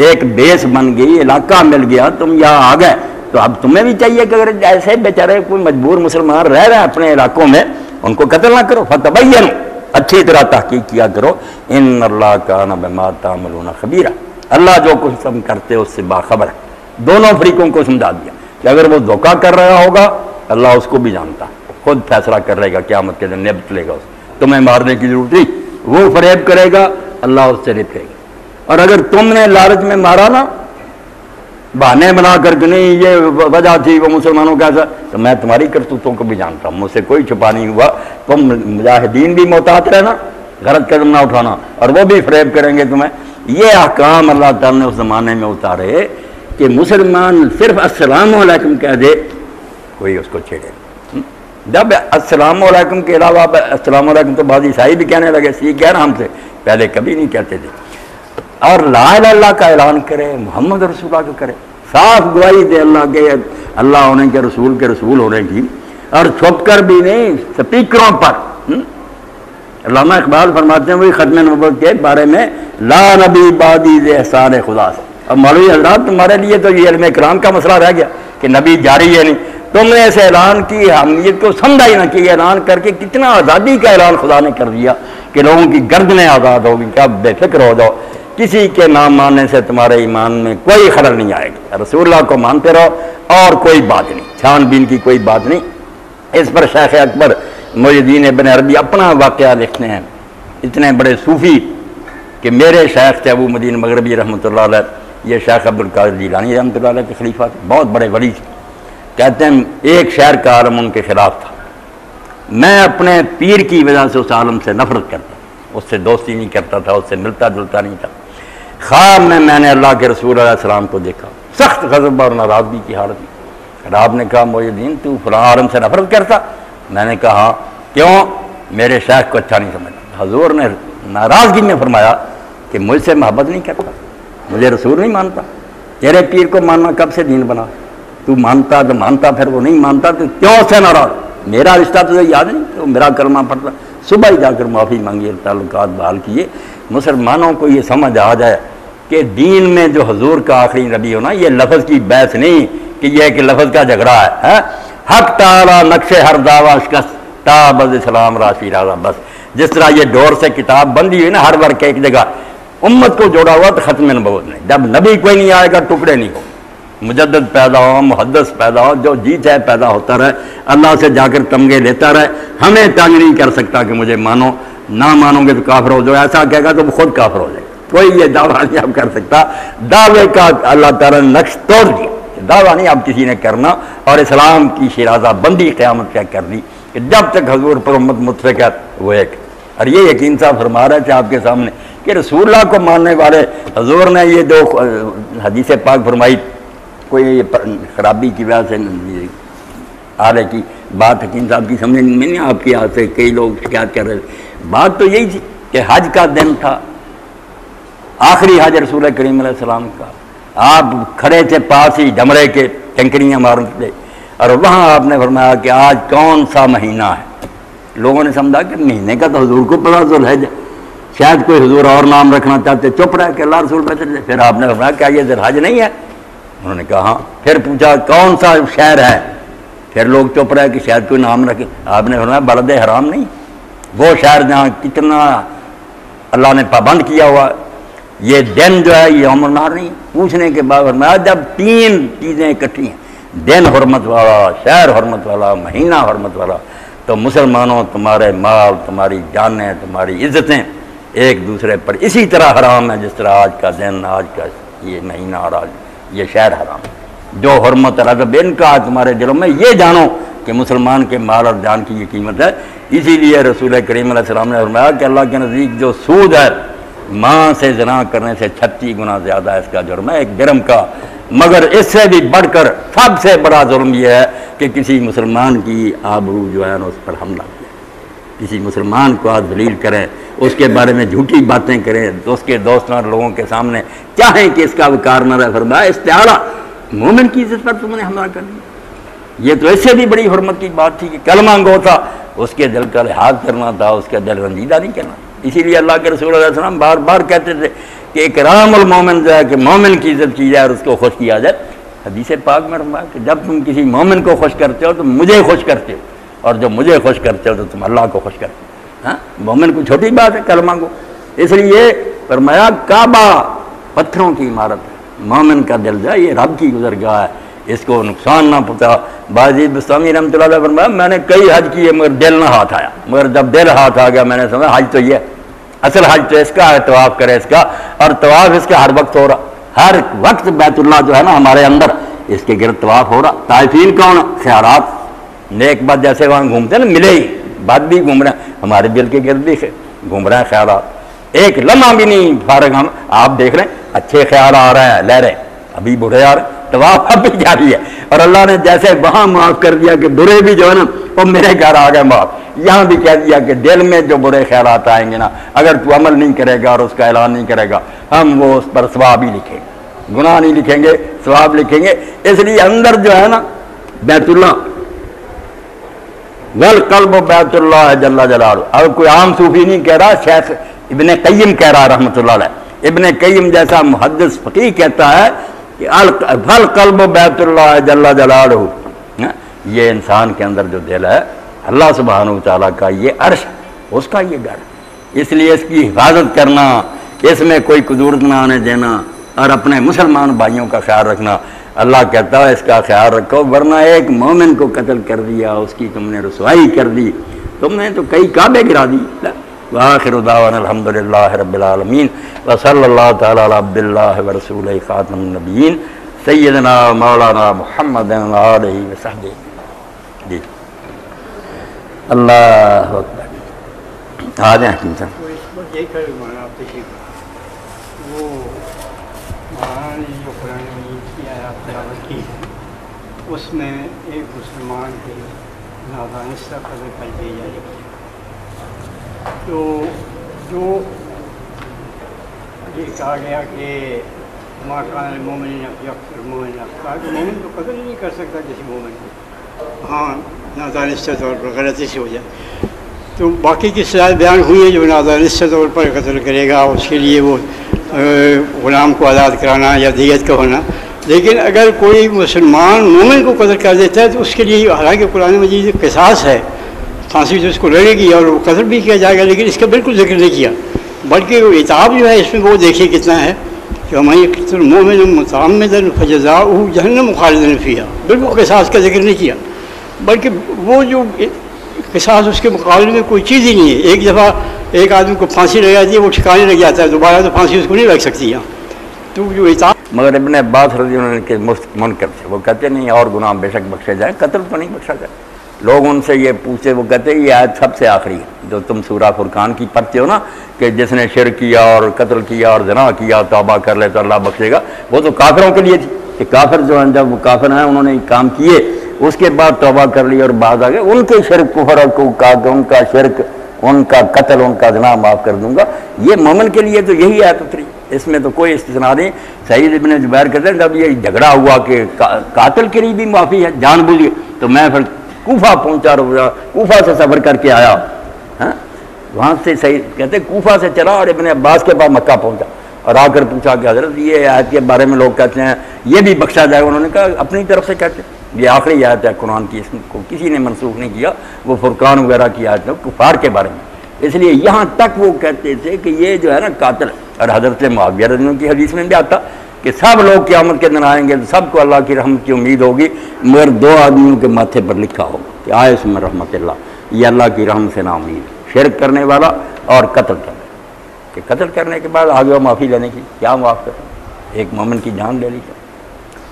ایک بیس بن گئی، علاقہ مل گیا، تم یہاں آ گئے، تو اب تمہیں بھی چاہیے کہ اگر ایسے بیچارے کوئی مجبور مسلمان رہ رہے ہیں اپنے علاقوں میں، ان کو قتل نہ کرو، فتبینوا، اچھی طرح تحقیق کیا کرو، ان اللہ کان بما تعملون خبیرا، اللہ جو کچھ تم کرتے اس سے باخبر ہے۔ دونوں فریقوں کو سمجھا دیا کہ اگر وہ دھوکہ کر رہا ہوگا اللہ اس کو بھی جانتا ہے، خود فیصلہ کر رہے گا، قیامت کے دن نبت لے گا، اس تمہیں مارنے کی ضرورت نہیں، وہ فریب کرے گا اللہ اس سے رد کرے گا۔ اور اگر تم نے لالچ میں مارا نا، بہانے بنا کر کے نہیں یہ وجہ تھی وہ مسلمانوں کا ایسا، تو میں تمہاری کرتوتوں کو بھی جانتا ہوں، مجھ سے کوئی چھپا نہیں ہوا، تم مجاہدین بھی محتاط رہنا، غلط قدم نہ اٹھانا، اور وہ بھی فریب کریں گے تمہیں۔ یہ احکام اللہ تعالیٰ نے اس زمانے میں اتارے کہ مسلمان صرف السلام علیکم کہہ دے کوئی اس کو چھیڑے، جب السلام علیکم کے علاوہ السلام علیکم تو بعض عیسائی بھی کہنے لگے، سیکھ کہہ رہا ہم سے، پہلے کبھی نہیں کہتے تھے، اور لا الہ الا اللہ کا اعلان کرے، محمد رسول اللہ کا کرے، صاف گواہی دے اللہ کے، اللہ ہونے کے رسول ہونے کی، اور چھپ کر بھی نہیں، سپیکروں پر۔ علامہ اقبال فرماتے ہیں وہی ختم نبوت کے بارے میں، لا نبی بعدی ذی احسان خدا سے۔ اب مولوی حضرات تمہارے لیے تو یہ علم اکرام کا مسئلہ رہ گیا کہ نبی جاری ہے نہیں، تم نے ایسے اعلان کی اہمیت کو سمجھا ہی نہ کہ اعلان کر کے کتنا آزادی کا اعلان خدا نے کر دیا کہ لوگوں کی گردنیں آزاد ہوگی، کیا بے فکر ہو جاؤ، کسی کے نام ماننے سے تمہارے ایمان میں کوئی خلل نہیں آئے گی، رسول اللہ کو مانتے رہو اور کوئی بات نہیں، چھان بین کی کوئی بات نہیں۔ اس پر شیخ اکبر محی الدین ابن عربی اپنا واقعہ لکھتے ہیں، اتنے بڑے صوفی کہ میرے شیخ تھے ابو مدین مغربی رحمۃ اللہ علیہ، یہ شیخ عبد القادر جیلانی رحمۃ اللہ علیہ کے خلیفہ تھے، بہت بڑے ولی تھے، کہتے ہیں ایک شہر کا عالم ان کے خلاف تھا، میں اپنے پیر کی وجہ سے اس عالم سے نفرت کرتا، اس سے دوستی نہیں کرتا تھا، اس سے ملتا جلتا نہیں تھا۔ خواب میں نے اللہ کے رسول علیہ السلام کو دیکھا، سخت غضب اور ناراضگی کی حالت میں۔ آپ نے کہا محی الدین تو فلاں عالم سے نفرت کرتا؟ میں نے کہا کیوں؟ میرے شیخ کو اچھا نہیں سمجھتا۔ حضور نے ناراضگی میں فرمایا کہ مجھ سے محبت نہیں کرتا، مجھے رسول نہیں مانتا، تیرے پیر کو ماننا کب سے دین بنا؟ تو مانتا تو مانتا، پھر وہ نہیں مانتا تو کیوں سے ناراض؟ میرا رشتہ تجھے یاد نہیں تو میرا کلمہ پڑھتا؟ صبح ہی جا کر معافی مانگی، تعلقات بحال کیے۔ مسلمانوں کو یہ سمجھ آ جائے کہ دین میں جو حضور کا آخری نبی ہونا یہ لفظ کی بحث نہیں کہ یہ ایک لفظ کا جھگڑا ہے، حق تعالی نقش ہر دعویٰ شکست تابز اسلام راشی راضا، بس جس طرح یہ ڈور سے کتاب بندی ہوئی نا ہر ورق ایک جگہ، امت کو جوڑا ہوا تو ختم نبوت نہیں، جب نبی کوئی نہیں آئے گا ٹکڑے نہیں ہو، مجدد پیدا ہو، محدث پیدا ہو، جو جی چاہے پیدا ہوتا رہے، اللہ سے جا کر تمغے لیتا رہے، ہمیں تنگ نہیں کر سکتا کہ مجھے مانو، نہ مانو گے تو کافر ہو جاؤ، ایسا کہے گا تو خود کافر ہو جائے گا، کوئی یہ دعویٰ نہیں اب کر سکتا، دعوے کا اللہ تعالیٰ نے نقش توڑ دیا، دعویٰ نہیں اب کسی نے کرنا، اور اسلام کی شیرازہ بندی قیامت کیا کر دی کہ جب تک حضور پر امت متفق ہے وہ ایک، اور یہ یقین صاحب فرما رہے تھے آپ کے سامنے کہ رسول اللہ کو ماننے والے، حضور نے یہ دو حدیث پاک فرمائی، کوئی خرابی کی وجہ سے آلے کی بات حکیم صاحب کی سمجھ میں نہیں، آپ کی یہاں سے کئی لوگ شکایت کر رہے تھے، بات تو یہی تھی کہ حج کا دن تھا، آخری حج رسول کریم علیہ السلام کا، آپ کھڑے تھے پاس ہی ڈمرے کے، ٹنکریاں مارتے تھے، اور وہاں آپ نے فرمایا کہ آج کون سا مہینہ ہے، لوگوں نے سمجھا کہ مہینے کا تو حضور کو پتا ذوالحج ہے، شاید کوئی حضور اور نام رکھنا چاہتے، چپ رہے کہ اللہ رسول پہ چلے۔ پھر آپ نے فرمایا کیا یہ ذوالحج نہیں ہے؟ انہوں نے کہا ہاں۔ پھر پوچھا کون سا شہر ہے؟ پھر لوگ چپ رہے کہ شاید کوئی نام رکھے۔ آپ نے فرمایا بلد حرام نہیں، وہ شہر جہاں کتنا اللہ نے پابند کیا ہوا، یہ دن جو ہے یہ یوم النحر نہیں۔ پوچھنے کے بعد فرمایا جب تین چیزیں اکٹھی ہیں، دن حرمت والا، شہر حرمت والا، مہینہ حرمت والا، تو مسلمانوں تمہارے مال، تمہاری جانیں، تمہاری عزتیں ایک دوسرے پر اسی طرح حرام ہے جس طرح آج کا دن، آج کا یہ مہینہ اور آج یہ شہر حرام ہے۔ جو حرمت اور ادب ان کا تمہارے دلوں میں، یہ جانو کہ مسلمان کے مال اور جان کی یہ قیمت ہے۔ اسی لیے رسول کریم علیہ السلام نے فرمایا کہ اللہ کے نزدیک جو سود ہے ماں سے زنا کرنے سے 36 گنا زیادہ ہے اس کا جرم ہے، ایک درہم کا۔ مگر اس سے بھی بڑھ کر سب سے بڑا ظلم یہ ہے کہ کسی مسلمان کی آبرو جو ہے نا اس پر حملہ کیا، کسی مسلمان کو آج ذلیل کریں، اس کے بارے میں جھوٹی باتیں کریں، اس کے دوستوں اور لوگوں کے سامنے چاہیں کہ اس کا وقار نہ رہے۔ فرمایا استعارہ مومن کی عزت پر تم نے حملہ کر دیا۔ یہ تو اس سے بھی بڑی حرمت کی بات تھی کہ کلمہ گو تھا، اس کے دل کا لحاظ کرنا تھا، اس کا دل رنجیدہ نہیں کرنا۔ اسی لیے اللہ کے رسول علیہ السلام بار بار کہتے تھے کہ اکرام المومن جو ہے کہ مومن کی عزت کی جائے اور اس کو خوش کیا جائے۔ حدیث پاک میں فرمایا کہ جب تم کسی مومن کو خوش کرتے ہو تو مجھے خوش کرتے ہو، اور جب مجھے خوش کرتے ہو تو تم اللہ کو خوش کرتے ہو۔ ہاں، مومن کو چھوٹی بات ہے کلمہ گو۔ اس لیے فرمایا کعبہ پتھروں کی عمارت ہے، مومن کا دل جو ہے یہ رب کی گزرگاہ ہے، اس کو نقصان نہ پہنچا۔ باجی بستامی رحمۃ اللہ علیہ فرمایا میں نے کئی حج کیے مگر دل نہ ہاتھ آیا، مگر جب دل ہاتھ آ گیا میں نے سمجھا حج تو یہ ہے، اصل حج تو اس کا ہے، طواف کرے اس کا، اور طواف اس کا ہر وقت ہو رہا، ہر وقت بیت اللہ جو ہے نا ہمارے اندر اس کے گرد طواف ہو رہا۔ طائفین کون؟ خیارات، نیک بات جیسے وہاں گھومتے ہیں نا ملے ہی بات بھی گھوم رہے ہیں، ہمارے دل کے گرد بھی گھوم رہے ہیں خیالات، ایک لمحہ بھی نہیں فارغ ہم۔ آپ دیکھ رہے ہیں اچھے خیال آ رہے ہیں، لے رہے ابھی برے آ رہے ہیں، طواف اب بھی جاری ہے، اور اللہ نے جیسے وہاں معاف کر دیا کہ برے بھی جو ہے نا وہ میرے گھر آ گئے معاف، یہاں بھی کہہ دیا کہ دل میں جو برے خیالات آئیں گے نا اگر تو عمل نہیں کرے گا اور اس کا اعلان نہیں کرے گا ہم وہ اس پر ثواب ہی لکھیں گے، گناہ نہیں لکھیں گے، ثواب لکھیں گے۔ اس لیے اندر جو ہے نا بیت اللہ والقلب بیت اللہ جل جلالہ، اب کوئی عام صوفی نہیں کہہ رہا، شیخ ابن قیم کہہ رہا رحمۃ اللہ علیہ، ابن قیم جیسا محدث فقیہ کہتا ہے کہ القلب بیت اللہ جل جلالہ، یہ انسان کے اندر جو دل ہے اللہ سبحانہ وتعالیٰ کا یہ عرش ہے، اس کا یہ گھر، اس لیے اس کی حفاظت کرنا، اس میں کوئی قدورت نہ آنے دینا، اور اپنے مسلمان بھائیوں کا خیال رکھنا۔ اللہ کہتا ہے اس کا خیال رکھو ورنہ ایک مومن کو قتل کر دیا، اس کی تم نے رسوائی کر دی، تم نے تو کئی کعبے گرا دی۔ وآخر دعوانا الحمدللہ رب العالمین وصلی اللہ تعالی علی عبد اللہ ورسولہ خاتم النبیین سیدنا مولانا محمد آلہ وصحبہ۔ جی اللہ اکبر، آ جائیں حکیم صاحب۔ وہ مولانا نے جو قرآن مجید کی آیات تلاوت کی اس میں ایک مسلمان کی نادانستہ قتل کر دی جائے گی، تو جو یہ کہا گیا کہ ما کان المومن یقتل المؤمن، کہا کہ مومن تو قتل نہیں کر سکتا کسی مومن کو، ہاں نادانستہ طور پر غلطی سے ہو جائے، تو باقی کی سزا بیان ہوئی ہے۔ جو نادانستہ طور پر قتل کرے گا اس کے لیے وہ غلام کو آزاد کرانا یا دیت کا ہونا، لیکن اگر کوئی مسلمان مومن کو قتل کر دیتا ہے تو اس کے لیے حالانکہ قرآن مجید قصاص ہے، پھانسی تو اس کو لگے گی اور وہ قتل بھی کیا جائے گا، لیکن اس کا بالکل ذکر نہیں کیا، بلکہ وہ عتاب جو ہے اس میں وہ دیکھیے کتنا ہے کہ ہمیں قتل المؤمن متعمدا فجزاؤہ جہنم خالدا فیہا، بالکل قصاص کا ذکر نہیں کیا، بلکہ وہ جو قصاص اس کے مقابلے میں کوئی چیز ہی نہیں ہے۔ ایک دفعہ ایک آدمی کو پھانسی لگ جاتی ہے وہ ٹھکانے لگ جاتا ہے، دوبارہ تو پھانسی اس کو نہیں لگ سکتی یہاں، تو جو عتاب۔ مگر ابن عباس رضی اللہ عنہ کے منکر تھے، وہ کہتے نہیں اور گناہ بے شک بخشے جائیں، قتل تو نہیں بخشا جائے۔ لوگ ان سے یہ پوچھتے، وہ کہتے یہ آیت سب سے آخری ہے جو تم سورہ فرقان کی پڑھتے ہو نا کہ جس نے شرک کیا اور قتل کیا اور زنا کیا توبہ کر لے تو اللہ بخشے گا، وہ تو کافروں کے لیے تھی کہ کافر جو ہیں جب وہ کافر ہیں انہوں نے کام کیے اس کے بعد توبہ کر لی اور بعد آ گئے ان کے شرک کفر کو کہا کہ ان کا شرک، ان کا قتل، ان کا زنا معاف کر دوں گا۔ یہ مومن کے لیے تو یہی آیت اتری، اس میں تو کوئی استثناء نہیں۔ سعید ابن جبیر کہتے ہیں جب یہ جھگڑا ہوا کہ قاتل کے لیے بھی معافی ہے جان بوجھ کے، تو میں پھر کوفہ پہنچا، کوفہ سے سفر کر کے آیا، ہاں وہاں سے صحیح کہتے کوفہ سے چلا اور ابن عباس کے بعد مکہ پہنچا اور آ کر پوچھا کہ حضرت یہ آیت کے بارے میں لوگ کہتے ہیں یہ بھی بخشا جائے گا. انہوں نے کہا اپنی طرف سے کہتے ہیں، یہ آخری آیت ہے قرآن کی، اس کو کسی نے منسوخ نہیں کیا، وہ فرقان وغیرہ کی آیت ہے کفار کے بارے میں. اس لیے یہاں تک وہ کہتے تھے کہ یہ جو ہے نا قاتل، اور حضرت معاویہ رضی اللہ عنہ کی حدیث میں بھی آتا کہ سب لوگ قیامت کے دن آئیں گے، سب کو اللہ کی رحمت کی امید ہوگی، مگر 2 آدمیوں کے ماتھے پر لکھا ہوگا کہ آئس میں رحمت اللہ، یہ اللہ کی رحمت سے نا امید، شرک کرنے والا اور قتل کرنے، کہ قتل کرنے کے بعد آگے معافی لینے کی، کیا معاف کریں، ایک مومن کی جان لے لی.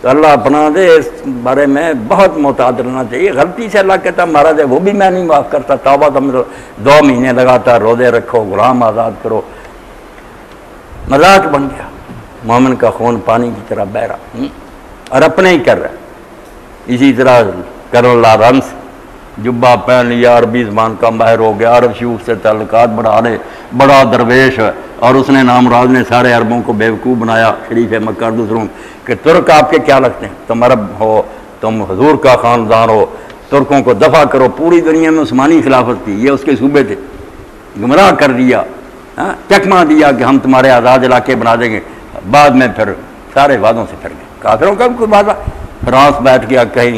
تو اللہ اپنا دے، اس بارے میں بہت محتاط رہنا چاہیے. غلطی سے اللہ کہتا مارا جائے وہ بھی میں نہیں معاف کرتا، توبہ تم 2 مہینے لگاتا، روزے رکھو، غلام آزاد کرو، مذاق بن گیا. مومن کا خون پانی کی طرح بہ رہا اور اپنے ہی کر رہا. اسی طرح کر اللہ رمس، جبہ پہن لیا، عربی زبان کا ماہر ہو گیا، عرب شیوخ سے تعلقات بڑھا لے، بڑا درویش ہے، اور اس نے نامراض نے سارے عربوں کو بیوقوف بنایا، شریف مکہ دوسروں کہ ترک آپ کے کیا لگتے ہیں، تم عرب ہو، تم حضور کا خاندان ہو، ترکوں کو دفع کرو. پوری دنیا میں عثمانی خلافت تھی، یہ اس کے صوبے تھے، گمراہ کر دیا، چکما دیا کہ ہم تمہارے آزاد علاقے بنا دیں گے. بعد میں پھر سارے وعدوں سے پھر گئے. کافروں کا بھی کوئی وعدہ، فرانس بیٹھ گیا کہیں،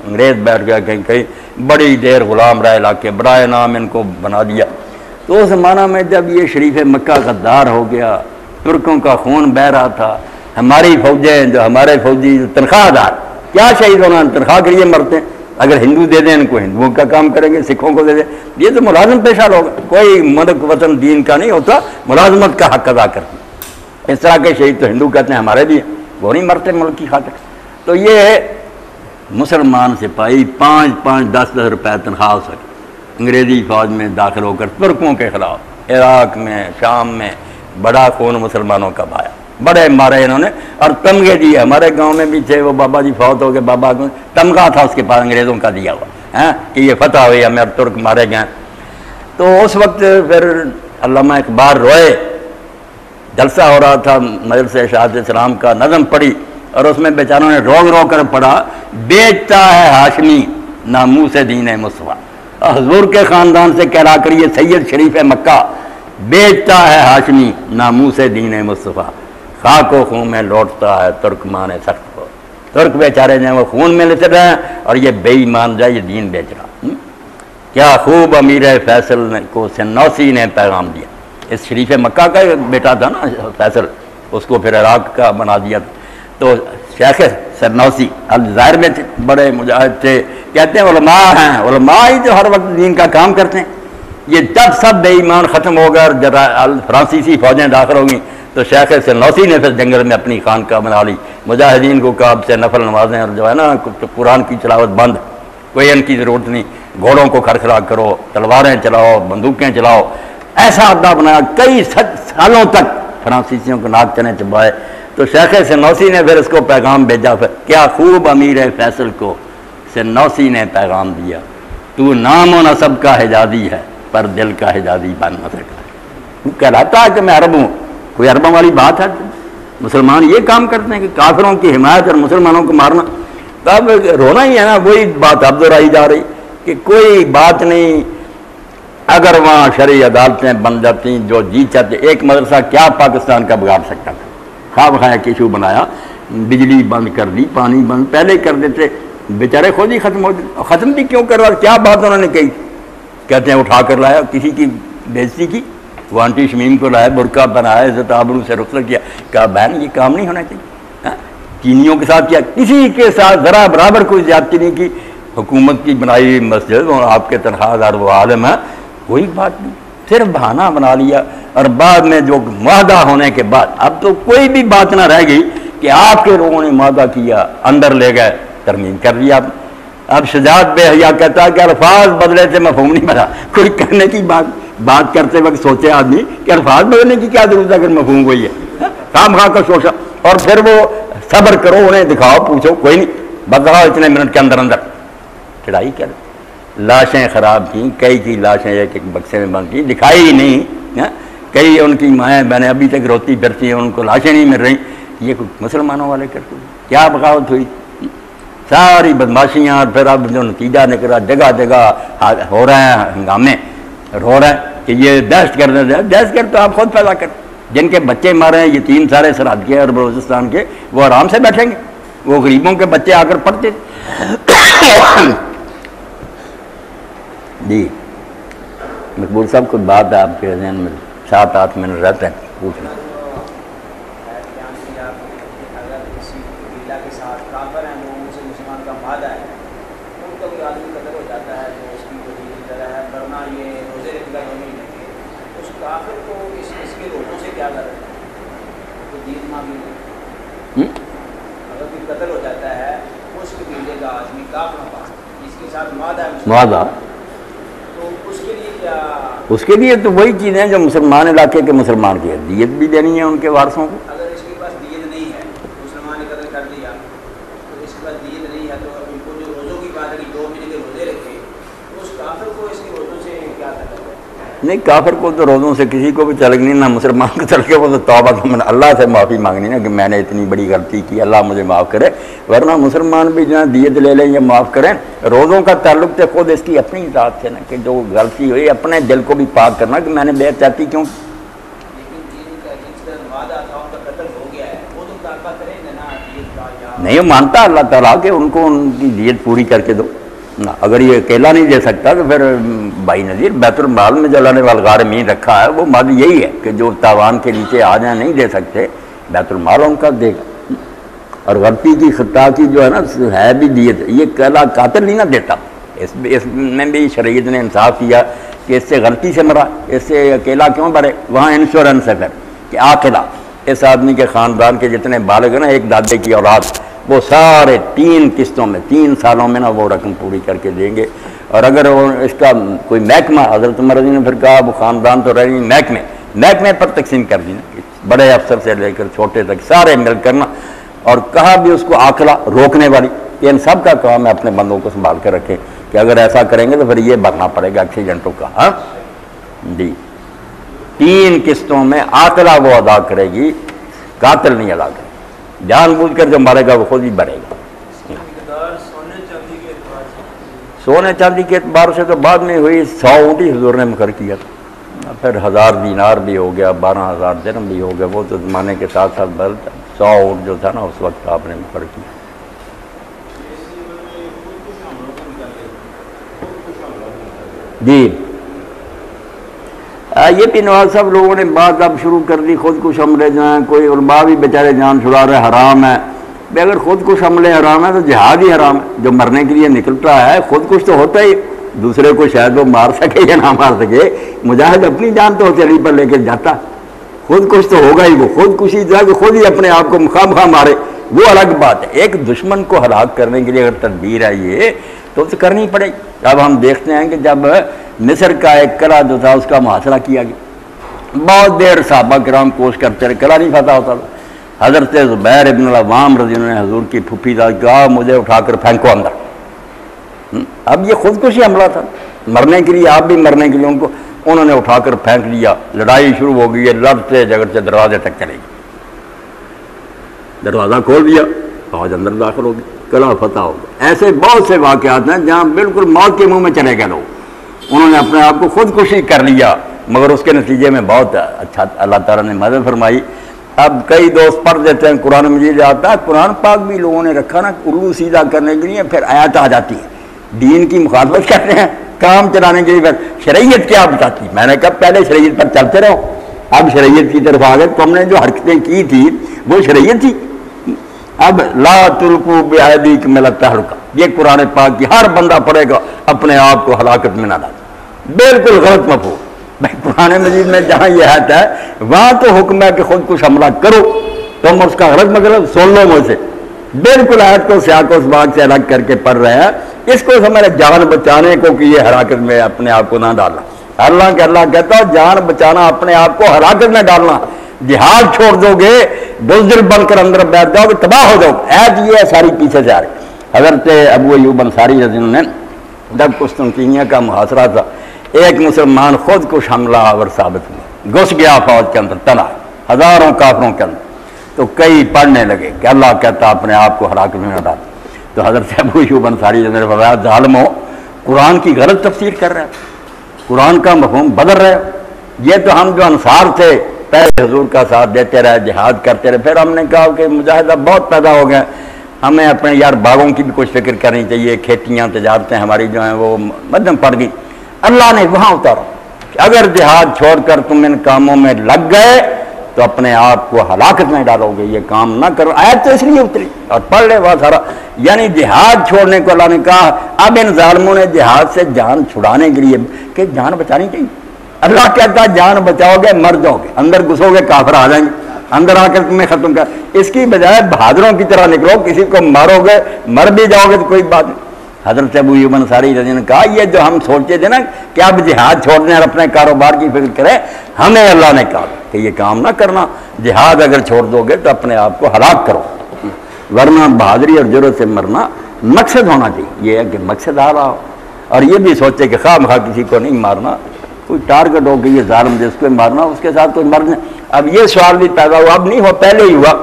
انگریز بیٹھ گیا کہیں، بڑی دیر غلام رہے علاقے، برائے نام ان کو بنا دیا. تو اس زمانہ میں جب یہ شریف مکہ غدار ہو گیا، ترکوں کا خون بہہ رہا تھا، ہماری فوجیں جو ہمارے فوجی تنخواہ دار کیا شہید ہونا، تنخواہ کے لیے مرتے ہیں، اگر ہندو دے دیں ان کو ہندوؤں کا کام کریں گے، سکھوں کو دے دیں، یہ تو ملازم پیشہ لوگ، کوئی ملک وطن دین کا نہیں ہوتا، ملازمت کا حق ادا کرتے. اس طرح کے شہید تو ہندو کہتے ہیں ہمارے بھی ہیں، وہ نہیں مرتے ملک کی خاطر. تو یہ مسلمان سپاہی 5-10 روپے تنخواہ سے انگریزی فوج میں داخل ہو کر ترکوں کے خلاف عراق میں، شام میں بڑا خون مسلمانوں کا بہایا، بڑے مارے انہوں نے، اور تمغے دیے. ہمارے گاؤں میں بھی تھے، وہ بابا جی فوت ہو گئے، بابا کو تمغہ تھا اس کے پاس انگریزوں کا دیا ہوا کہ یہ فتح ہوئی، ہمیں ترک مارے گئے. تو اس وقت پھر علامہ اقبال روئے، جلسہ ہو رہا تھا مجلس اشاعت اسلام کا، نظم پڑھی اور اس میں بیچاروں نے رو کر پڑھا، بیچتا ہے ہاشمی ناموس دین مصطفیٰ. حضور کے خاندان سے کہلا کر یہ سید شریف مکہ بیچتا ہے ہاشمی ناموس دین مصطفیٰ، خاک و خون میں لوٹتا ہے ترکمان سخت کو. ترک بیچارے جو ہیں وہ خون میں لیتے رہے اور یہ بے ایمان جائے یہ دین بیچ رہا. کیا خوب امیر فیصل کو سنوسی نے پیغام دیا. اس شریف مکہ کا بیٹا تھا نا فیصل، اس کو پھر عراق کا بنا دیا. تو شیخ سرنوسی الجزائر میں تھے، بڑے مجاہد تھے، کہتے ہیں علماء ہیں، علماء ہی جو ہر وقت دین کا کام کرتے ہیں. یہ جب سب بے ایمان ختم ہو گئے اور فرانسیسی فوجیں داخل ہو گئیں تو شیخ سرنوسی نے پھر جنگل میں اپنی خانقاہ بنا لی. مجاہدین کو کہا اب سے نفل نمازیں اور جو ہے نا قرآن کی تلاوت بند، کوئی ان کی ضرورت نہیں، گھوڑوں کو کھڑکھڑا کرو، تلواریں چلاؤ، بندوقیں چلاؤ. ایسا اڈا بنایا، کئی سالوں تک فرانسیسیوں کو ناک چنے چبائے. تو شیخ سنوسی نے پھر اس کو پیغام بھیجا، کیا خوب امیر فیصل کو سنوسی نے پیغام دیا، تو نام و نسب کا حجازی ہے پر دل کا حجازی بن نہ سکا. وہ کہلاتا ہے کہ میں عرب ہوں، کوئی عربوں والی بات ہے؟ مسلمان یہ کام کرتے ہیں کہ کافروں کی حمایت اور مسلمانوں کو مارنا. تب رونا ہی ہے نا، وہی بات اب دہرائی جا رہی کہ کوئی بات نہیں، اگر وہاں شرعی عدالتیں بن جاتی جو جی چاہتے. ایک مدرسہ کیا پاکستان کا بگاڑ سکتا تھا؟ خواب خواہ کے ایشو بنایا، بجلی بند کر دی، پانی بند پہلے کر دیتے، بیچارے خود ہی ختم ہو جاتے. ختم بھی کیوں کر رہا؟ کیا بات انہوں نے کہی؟ کہتے ہیں اٹھا کر لایا، کسی کی بےزتی کی، وہ آنٹی شمیم کو لایا، برقع بنایا، عزت آبرو سے رخصت کیا. کہا بہن یہ کام نہیں ہونا چاہیے. چینیوں کے ساتھ کیا؟ کسی کے ساتھ ذرا برابر کوئی زیادتی نہیں کی. حکومت کی بنائی ہوئی مسجد اور آپ کے تنخواہ دار وہ عالم ہیں، کوئی بات نہیں، صرف بہانہ بنا لیا. اور بعد میں جو معاہدہ ہونے کے بعد اب تو کوئی بھی بات نہ رہ گئی کہ آپ کے لوگوں نے معاہدہ کیا، اندر لے گئے، ترمیم کر دیا. اب شجاعت بے حیا کہتا ہے کہ الفاظ بدلے سے مفہوم نہیں بنا. کوئی کرنے کی بات کرتے وقت سوچے آدمی کہ الفاظ بدلنے کی کیا ضرورت ہے اگر مفہوم وہی ہے. خام خواہ کا شوشہ. اور پھر وہ صبر کرو، انہیں دکھاؤ، پوچھو، کوئی نہیں بتاؤ اتنے منٹ کے اندر اندر چڑھائی کر. لاشیں خراب کی، کئی کی لاشیں ایک ایک بکسے میں بند کی، دکھائی ہی نہیں. کئی ان کی مائیں بہنیں ابھی تک روتی پھرتی ہیں، ان کو لاشیں نہیں مل رہی. یہ مسلمانوں والے کرتے کیا بغاوت ہوئی؟ ساری بدماشیاں، اور پھر اب جو نتیجہ نکلا جگہ جگہ ہو رہے ہیں ہنگامے، ہو رہا ہے کہ یہ دہشت گرد تو آپ خود پیدا کر، جن کے بچے مارے ہیں یتیم سارے سرحد کے اور بلوچستان کے، وہ آرام سے بیٹھیں گے، وہ غریبوں کے بچے آ کر پڑھتے جی مقبول صاحب کوئی بات ہے آپ کے ذہن میں 7-8 منٹ رہتے ہیں پوچھنا؟ معاہدہ اس کے لیے تو وہی چیزیں جو مسلمان علاقے کے مسلمان کی ہے، دیت بھی دینی ہے ان کے وارثوں کو۔ اگر اس کے پاس دیت نہیں ہے، مسلمان نے قتل کر دیا تو اس کے پاس دیت نہیں ہے، تو ان کو جو روزوں کی بات ہے کہ 2 مہینے کے روزے رکھے، اس کافر کو اس کے روزوں سے کیا تعلق ہے؟ نہیں، کافر کو تو روزوں سے کسی کو بھی تعلق نہیں، نہ مسلمان کو تعلق ہے، وہ تو توبہ اللہ سے معافی مانگنی نا کہ میں نے اتنی بڑی غلطی کی، اللہ مجھے معاف کرے، ورنہ مسلمان بھی جو دیت لے لیں یا معاف کریں۔ روزوں کا تعلق تو خود اس کی اپنی ذات سے نا کہ جو غلطی ہوئی اپنے دل کو بھی پاک کرنا کہ میں نے بے احتیاطی کیوں۔ نہیں مانتا اللہ تعالیٰ کہ ان کو ان کی دیت پوری کر کے دو نہ، اگر یہ اکیلا نہیں دے سکتا تو پھر بھائی نذیر بیت المال میں جو اللہ نے والغارمین رکھا ہے وہ مد یہی ہے کہ جو تاوان کے نیچے آ جائیں نہیں دے سکتے بیت المال ان کا دے گا، اور غلطی کی خطا کی جو ہے نا ہے بھی دیت، یہ اکیلا قاتل نہیں نہ دیتا، اس میں بھی شریعت نے انصاف کیا کہ اس سے غلطی سے مرا، اس سے اکیلا کیوں مرے، وہاں انشورنس ہے پھر کہ عاقلہ اس آدمی کے خاندان کے جتنے بالغ ہیں نا، ایک دادے کی اولاد، وہ سارے 3 قسطوں میں 3 سالوں میں نا وہ رقم پوری کر کے دیں گے، اور اگر اس کا کوئی محکمہ، حضرت عمر رضی نے پھر کہا وہ خاندان تو رہی محکمے پر تقسیم کر دینا، بڑے افسر سے لے کر چھوٹے تک سارے مل کرنا، اور کہا بھی اس کو عاقلہ روکنے والی، ان سب کا کام ہے اپنے بندوں کو سنبھال کے رکھیں کہ اگر ایسا کریں گے تو پھر یہ بھرنا پڑے گا ایکسیڈنٹوں کا۔ ہاں جی 3 قسطوں میں عاقلہ وہ ادا کرے گی، قاتل نہیں ادا کرے، جان بوجھ کر جو مارے گا وہ خود ہی بھرے گا۔ سونے چاندی کے اعتبار سے تو بعد میں ہوئی 100 اونٹ ہی حضور نے مقرر کیا تھا، پھر 1000 دینار بھی ہو گیا، 12000 درہم بھی ہو گیا، وہ تو زمانے کے ساتھ ساتھ بدلتا، 100 اونٹ جو تھا نا اس وقت آپ نے مقرر کیا۔ جی یہ بھی نواز صاحب لوگوں نے بات اب شروع کر دی، خود کش حملے جو ہیں، کوئی علماء بھی بیچارے جان چھڑا رہے حرام ہے، اگر خود کش حملے حرام ہے تو جہاد ہی حرام ہے، جو مرنے کے لیے نکلتا ہے خود کش تو ہوتا ہی، دوسرے کو شاید وہ مار سکے یا نہ مار سکے، مجاہد اپنی جان تو ہتھیلی پر لے کے جاتا، خود کش تو ہوگا ہی، وہ خود کشی جو ہے کہ خود ہی اپنے آپ کو مخواہ مارے، وہ الگ بات ہے۔ ایک دشمن کو ہلاک کرنے کے لیے اگر تدبیر ہے یہ تو کرنی پڑے گی۔ اب ہم دیکھتے ہیں کہ جب مصر کا ایک قلعہ جو تھا اس کا محاصرہ کیا گیا، بہت دیر صحابہ کرام کوشش کرتے رہے، قلعہ نہیں فتح ہوتا تھا، حضرت زبیر ابن العوام رضی اللہ عنہ نے حضور کی پھپھی دا کہا مجھے اٹھا کر پھینکو اندر۔ اب یہ خودکشی حملہ تھا، مرنے کے لیے، آپ بھی مرنے کے لیے، ان کو انہوں نے اٹھا کر پھینک لیا، لڑائی شروع ہو گئی ہے، لڑتے جھگڑتے دروازے تک چلے گئے، دروازہ کھول دیا، فوج اندر داخل ہو گئی، قلعہ فتح ہو گیا۔ ایسے بہت سے واقعات ہیں جہاں بالکل موت کے منہ میں چلے گئے لوگ، انہوں نے اپنے آپ کو خودکشی کر لیا، مگر اس کے نتیجے میں بہت اچھا اللہ تعالیٰ نے مدد فرمائی۔ اب کئی دوست پڑھ دیتے ہیں، قرآن مجید آتا ہے، قرآن پاک بھی لوگوں نے رکھا نا الو سیدھا کرنے کے لیے، پھر آیات آ جاتی ہے، دین کی مخالفت کرتے ہیں، کام چلانے کے لیے پھر شریعت کیا بتاتی، میں نے کہا پہلے شریعت پر چلتے رہو، اب شریعت کی طرف آ گئے، تم نے جو حرکتیں کی تھی وہ شریعت تھی، اب لا تلقوا بأیدیکم الی التہلکہ، یہ قرآن پاک کی ہر بندہ پڑھے گا اپنے آپ کو ہلاکت میں نہ ڈالے، بالکل غلط مفہوم۔ بھائی قرآن مجید میں جہاں یہ آیت ہے وہاں تو حکم ہے کہ خود کچھ حملہ کرو، تم اس کا غلط مطلب سن لو مجھ سے، بالکل آیت کو سیاق و سباق سے الگ کر کے پڑھ رہے ہیں، اس کو سمجھے جان بچانے کو کہ یہ ہلاکت میں اپنے آپ کو نہ ڈالنا، اللہ کہتا ہے جان بچانا اپنے آپ کو ہلاکت میں ڈالنا، جہاد چھوڑ دو گے بزدل بن کر اندر بیٹھ جاؤ گے تباہ ہو جاؤ، ایت یہ ہے ساری پیچھے سے آ رہی۔ حضرت ابو ایوب انصاری رضی اللہ عنہ نے جب قسطنطنیہ کا محاصرہ تھا، ایک مسلمان خود کش حملہ آور ثابت ہوا، گھس گیا فوج کے اندر، تنا ہزاروں کافروں کے اندر، تو کئی پڑھنے لگے کہ اللہ کہتا اپنے آپ کو ہلاکت میں نہ ڈال، تو حضرت ابو ایوب انصاری نے فرمایا ظالم ہو، قرآن کی غلط تفسیر کر رہا ہے، قرآن کا مفہوم بدل رہے ہو۔ یہ تو ہم جو انصار تھے پہلے حضور کا ساتھ دیتے رہے، جہاد کرتے رہے، پھر ہم نے کہا کہ مجاہدہ بہت پیدا ہو گئے، ہمیں اپنے یار باغوں کی بھی کچھ فکر کرنی چاہیے، کھیتیاں تجارتیں ہماری جو ہیں وہ مدھم پڑ گئی۔ اللہ نے وہاں اتارا کہ اگر جہاد چھوڑ کر تم ان کاموں میں لگ گئے تو اپنے آپ کو ہلاکت میں ڈالو گے، یہ کام نہ کرو۔ آیت تو اس لیے اتری اور پڑھ لے وہ سارا، یعنی جہاد چھوڑنے کو اللہ نے کہا۔ اب ان ظالموں نے جہاد سے جان چھڑانے کے لیے کہ جان بچانی چاہیے، اللہ کہتا جان بچاؤ گے مر جاؤ گے، اندر گھسو گے کافر آ جائیں گے، اندر آ کر تمہیں ختم کر، اس کی بجائے بہادروں کی طرح نکلو، کسی کو مارو گے مر بھی جاؤ گے تو کوئی بات نہیں۔ حضرت ابو ایوب انصاری رضی اللہ عنہ نے کہا یہ جو ہم سوچے تھے نا کہ اب جہاد چھوڑ دیں اور اپنے کاروبار کی فکر کریں، ہمیں اللہ نے کہا کہ یہ کام نہ کرنا، جہاد اگر چھوڑ دو گے تو اپنے آپ کو ہلاک کرو، ورنہ بہادری اور جرأت سے مرنا مقصد ہونا چاہیے۔ یہ ہے کہ مقصد آ رہا ہو اور یہ بھی سوچے کہ خواہ مخواہ کسی کو نہیں مارنا، کوئی ٹارگٹ ہو کہ یہ ظالم جس کو مارنا اس کے ساتھ کوئی مرنا۔ اب یہ سوال بھی پیدا ہوا، اب نہیں ہوا، پہلے ہی ہوا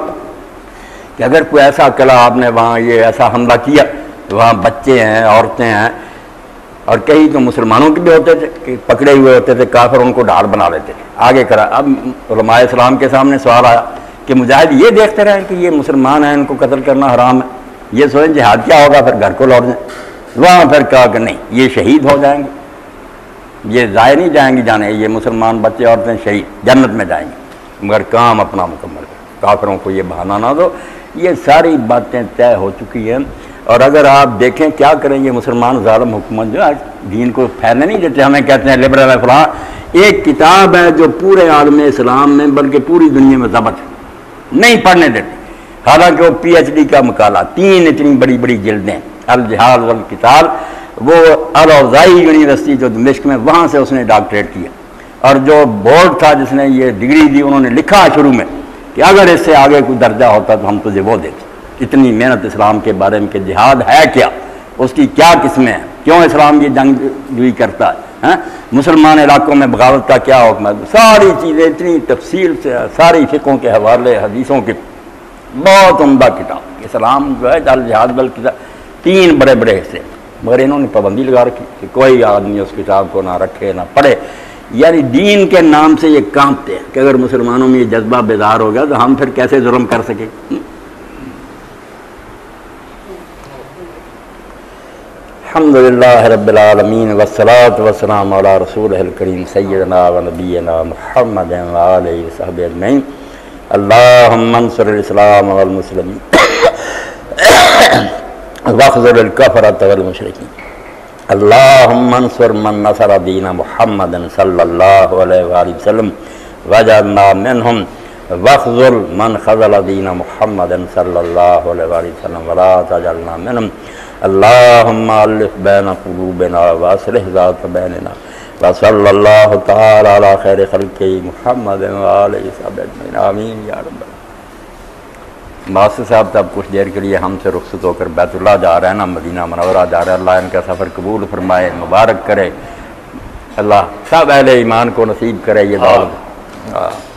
کہ اگر کوئی ایسا قلعہ آپ نے وہاں یہ ایسا حملہ کیا، وہاں بچے ہیں، عورتیں ہیں، اور کئی تو مسلمانوں کے بھی ہوتے تھے کہ پکڑے ہوئے ہوتے تھے کافر، ان کو ڈھال بنا لیتے تھے آگے کرا۔ اب علماء اسلام کے سامنے سوال آیا کہ مجاہد یہ دیکھتے رہیں کہ یہ مسلمان ہیں، ان کو قتل کرنا حرام ہے، یہ سوچیں جہاد کیا ہوگا، پھر گھر کو لوٹ جائیں۔ وہاں پھر کہا کہ نہیں، یہ شہید ہو جائیں گے، یہ ضائع نہیں جائیں گے جانے، یہ مسلمان بچے عورتیں شہید جنت میں جائیں گے، مگر کام اپنا مکمل کرو، کافروں کو یہ بہانہ نہ دو۔ یہ ساری باتیں طے ہو چکی ہیں، اور اگر آپ دیکھیں کیا کریں یہ مسلمان ظالم حکومت جو آج دین کو پھیلنے نہیں دیتے، ہمیں کہتے ہیں لبرل ہے فلاں۔ ایک کتاب ہے جو پورے عالم اسلام میں بلکہ پوری دنیا میں ضبط ہے، نہیں پڑھنے دیتے، حالانکہ وہ پی ایچ ڈی کا مقالہ، 3 اتنی بڑی بڑی جلدیں، الجہاد والقتال، وہ الاوزاعی یونیورسٹی جو دمشق میں، وہاں سے اس نے ڈاکٹریٹ کیا، اور جو بورڈ تھا جس نے یہ ڈگری دی انہوں نے لکھا شروع میں کہ اگر اس سے آگے کوئی درجہ ہوتا تو ہم تجھے وہ دیتے۔ اتنی محنت اسلام کے بارے میں کہ جہاد ہے کیا، اس کی کیا قسمیں ہیں، کیوں اسلام یہ جنگ جوئی کرتا ہے، مسلمان علاقوں میں بغاوت کا کیا حکم ہے، ساری چیزیں اتنی تفصیل سے، ساری فقہوں کے حوالے، حدیثوں کے، بہت عمدہ کتاب اسلام جو ہے الجہاد والقتال، 3 بڑے بڑے حصے، مگر انہوں نے پابندی لگا رکھی کہ کوئی آدمی اس کتاب کو نہ رکھے نہ پڑھے۔ یعنی دین کے نام سے یہ کانپتے ہیں کہ اگر مسلمانوں میں یہ جذبہ بیدار ہو گیا تو ہم پھر کیسے ظلم کر سکیں۔ الحمدللہ رب العالمین والصلاة والسلام علی رسولہ الکریم سیدنا و نبینا محمد و آلہ وصحبہ اجمعین۔ اللہم انصر الاسلام والمسلمین واخذل الکفرۃ والمشرکین۔ اللہم انصر من نصر دین محمد صلی اللہ علیہ وآلہ وسلم وجعلنا منہم، واخذل من خذل دین محمد صلی اللہ علیہ وآلہ وسلم ولا تجعلنا منہم۔ اللہم الف بین قلوبنا واصلح ذات بیننا، وصلی اللہ تعالی علی خیر خلقہ محمد وآلہ وصحبہ اجمعین، آمین یا رب العالمین۔ ماسٹر صاحب تب کچھ دیر کے لیے ہم سے رخصت ہو کر بیت اللہ جا رہے ہیں نا، مدینہ منورہ جا رہے ہیں، اللہ ان کا سفر قبول فرمائے، مبارک کرے، اللہ سب اہل ایمان کو نصیب کرے یہ دولت۔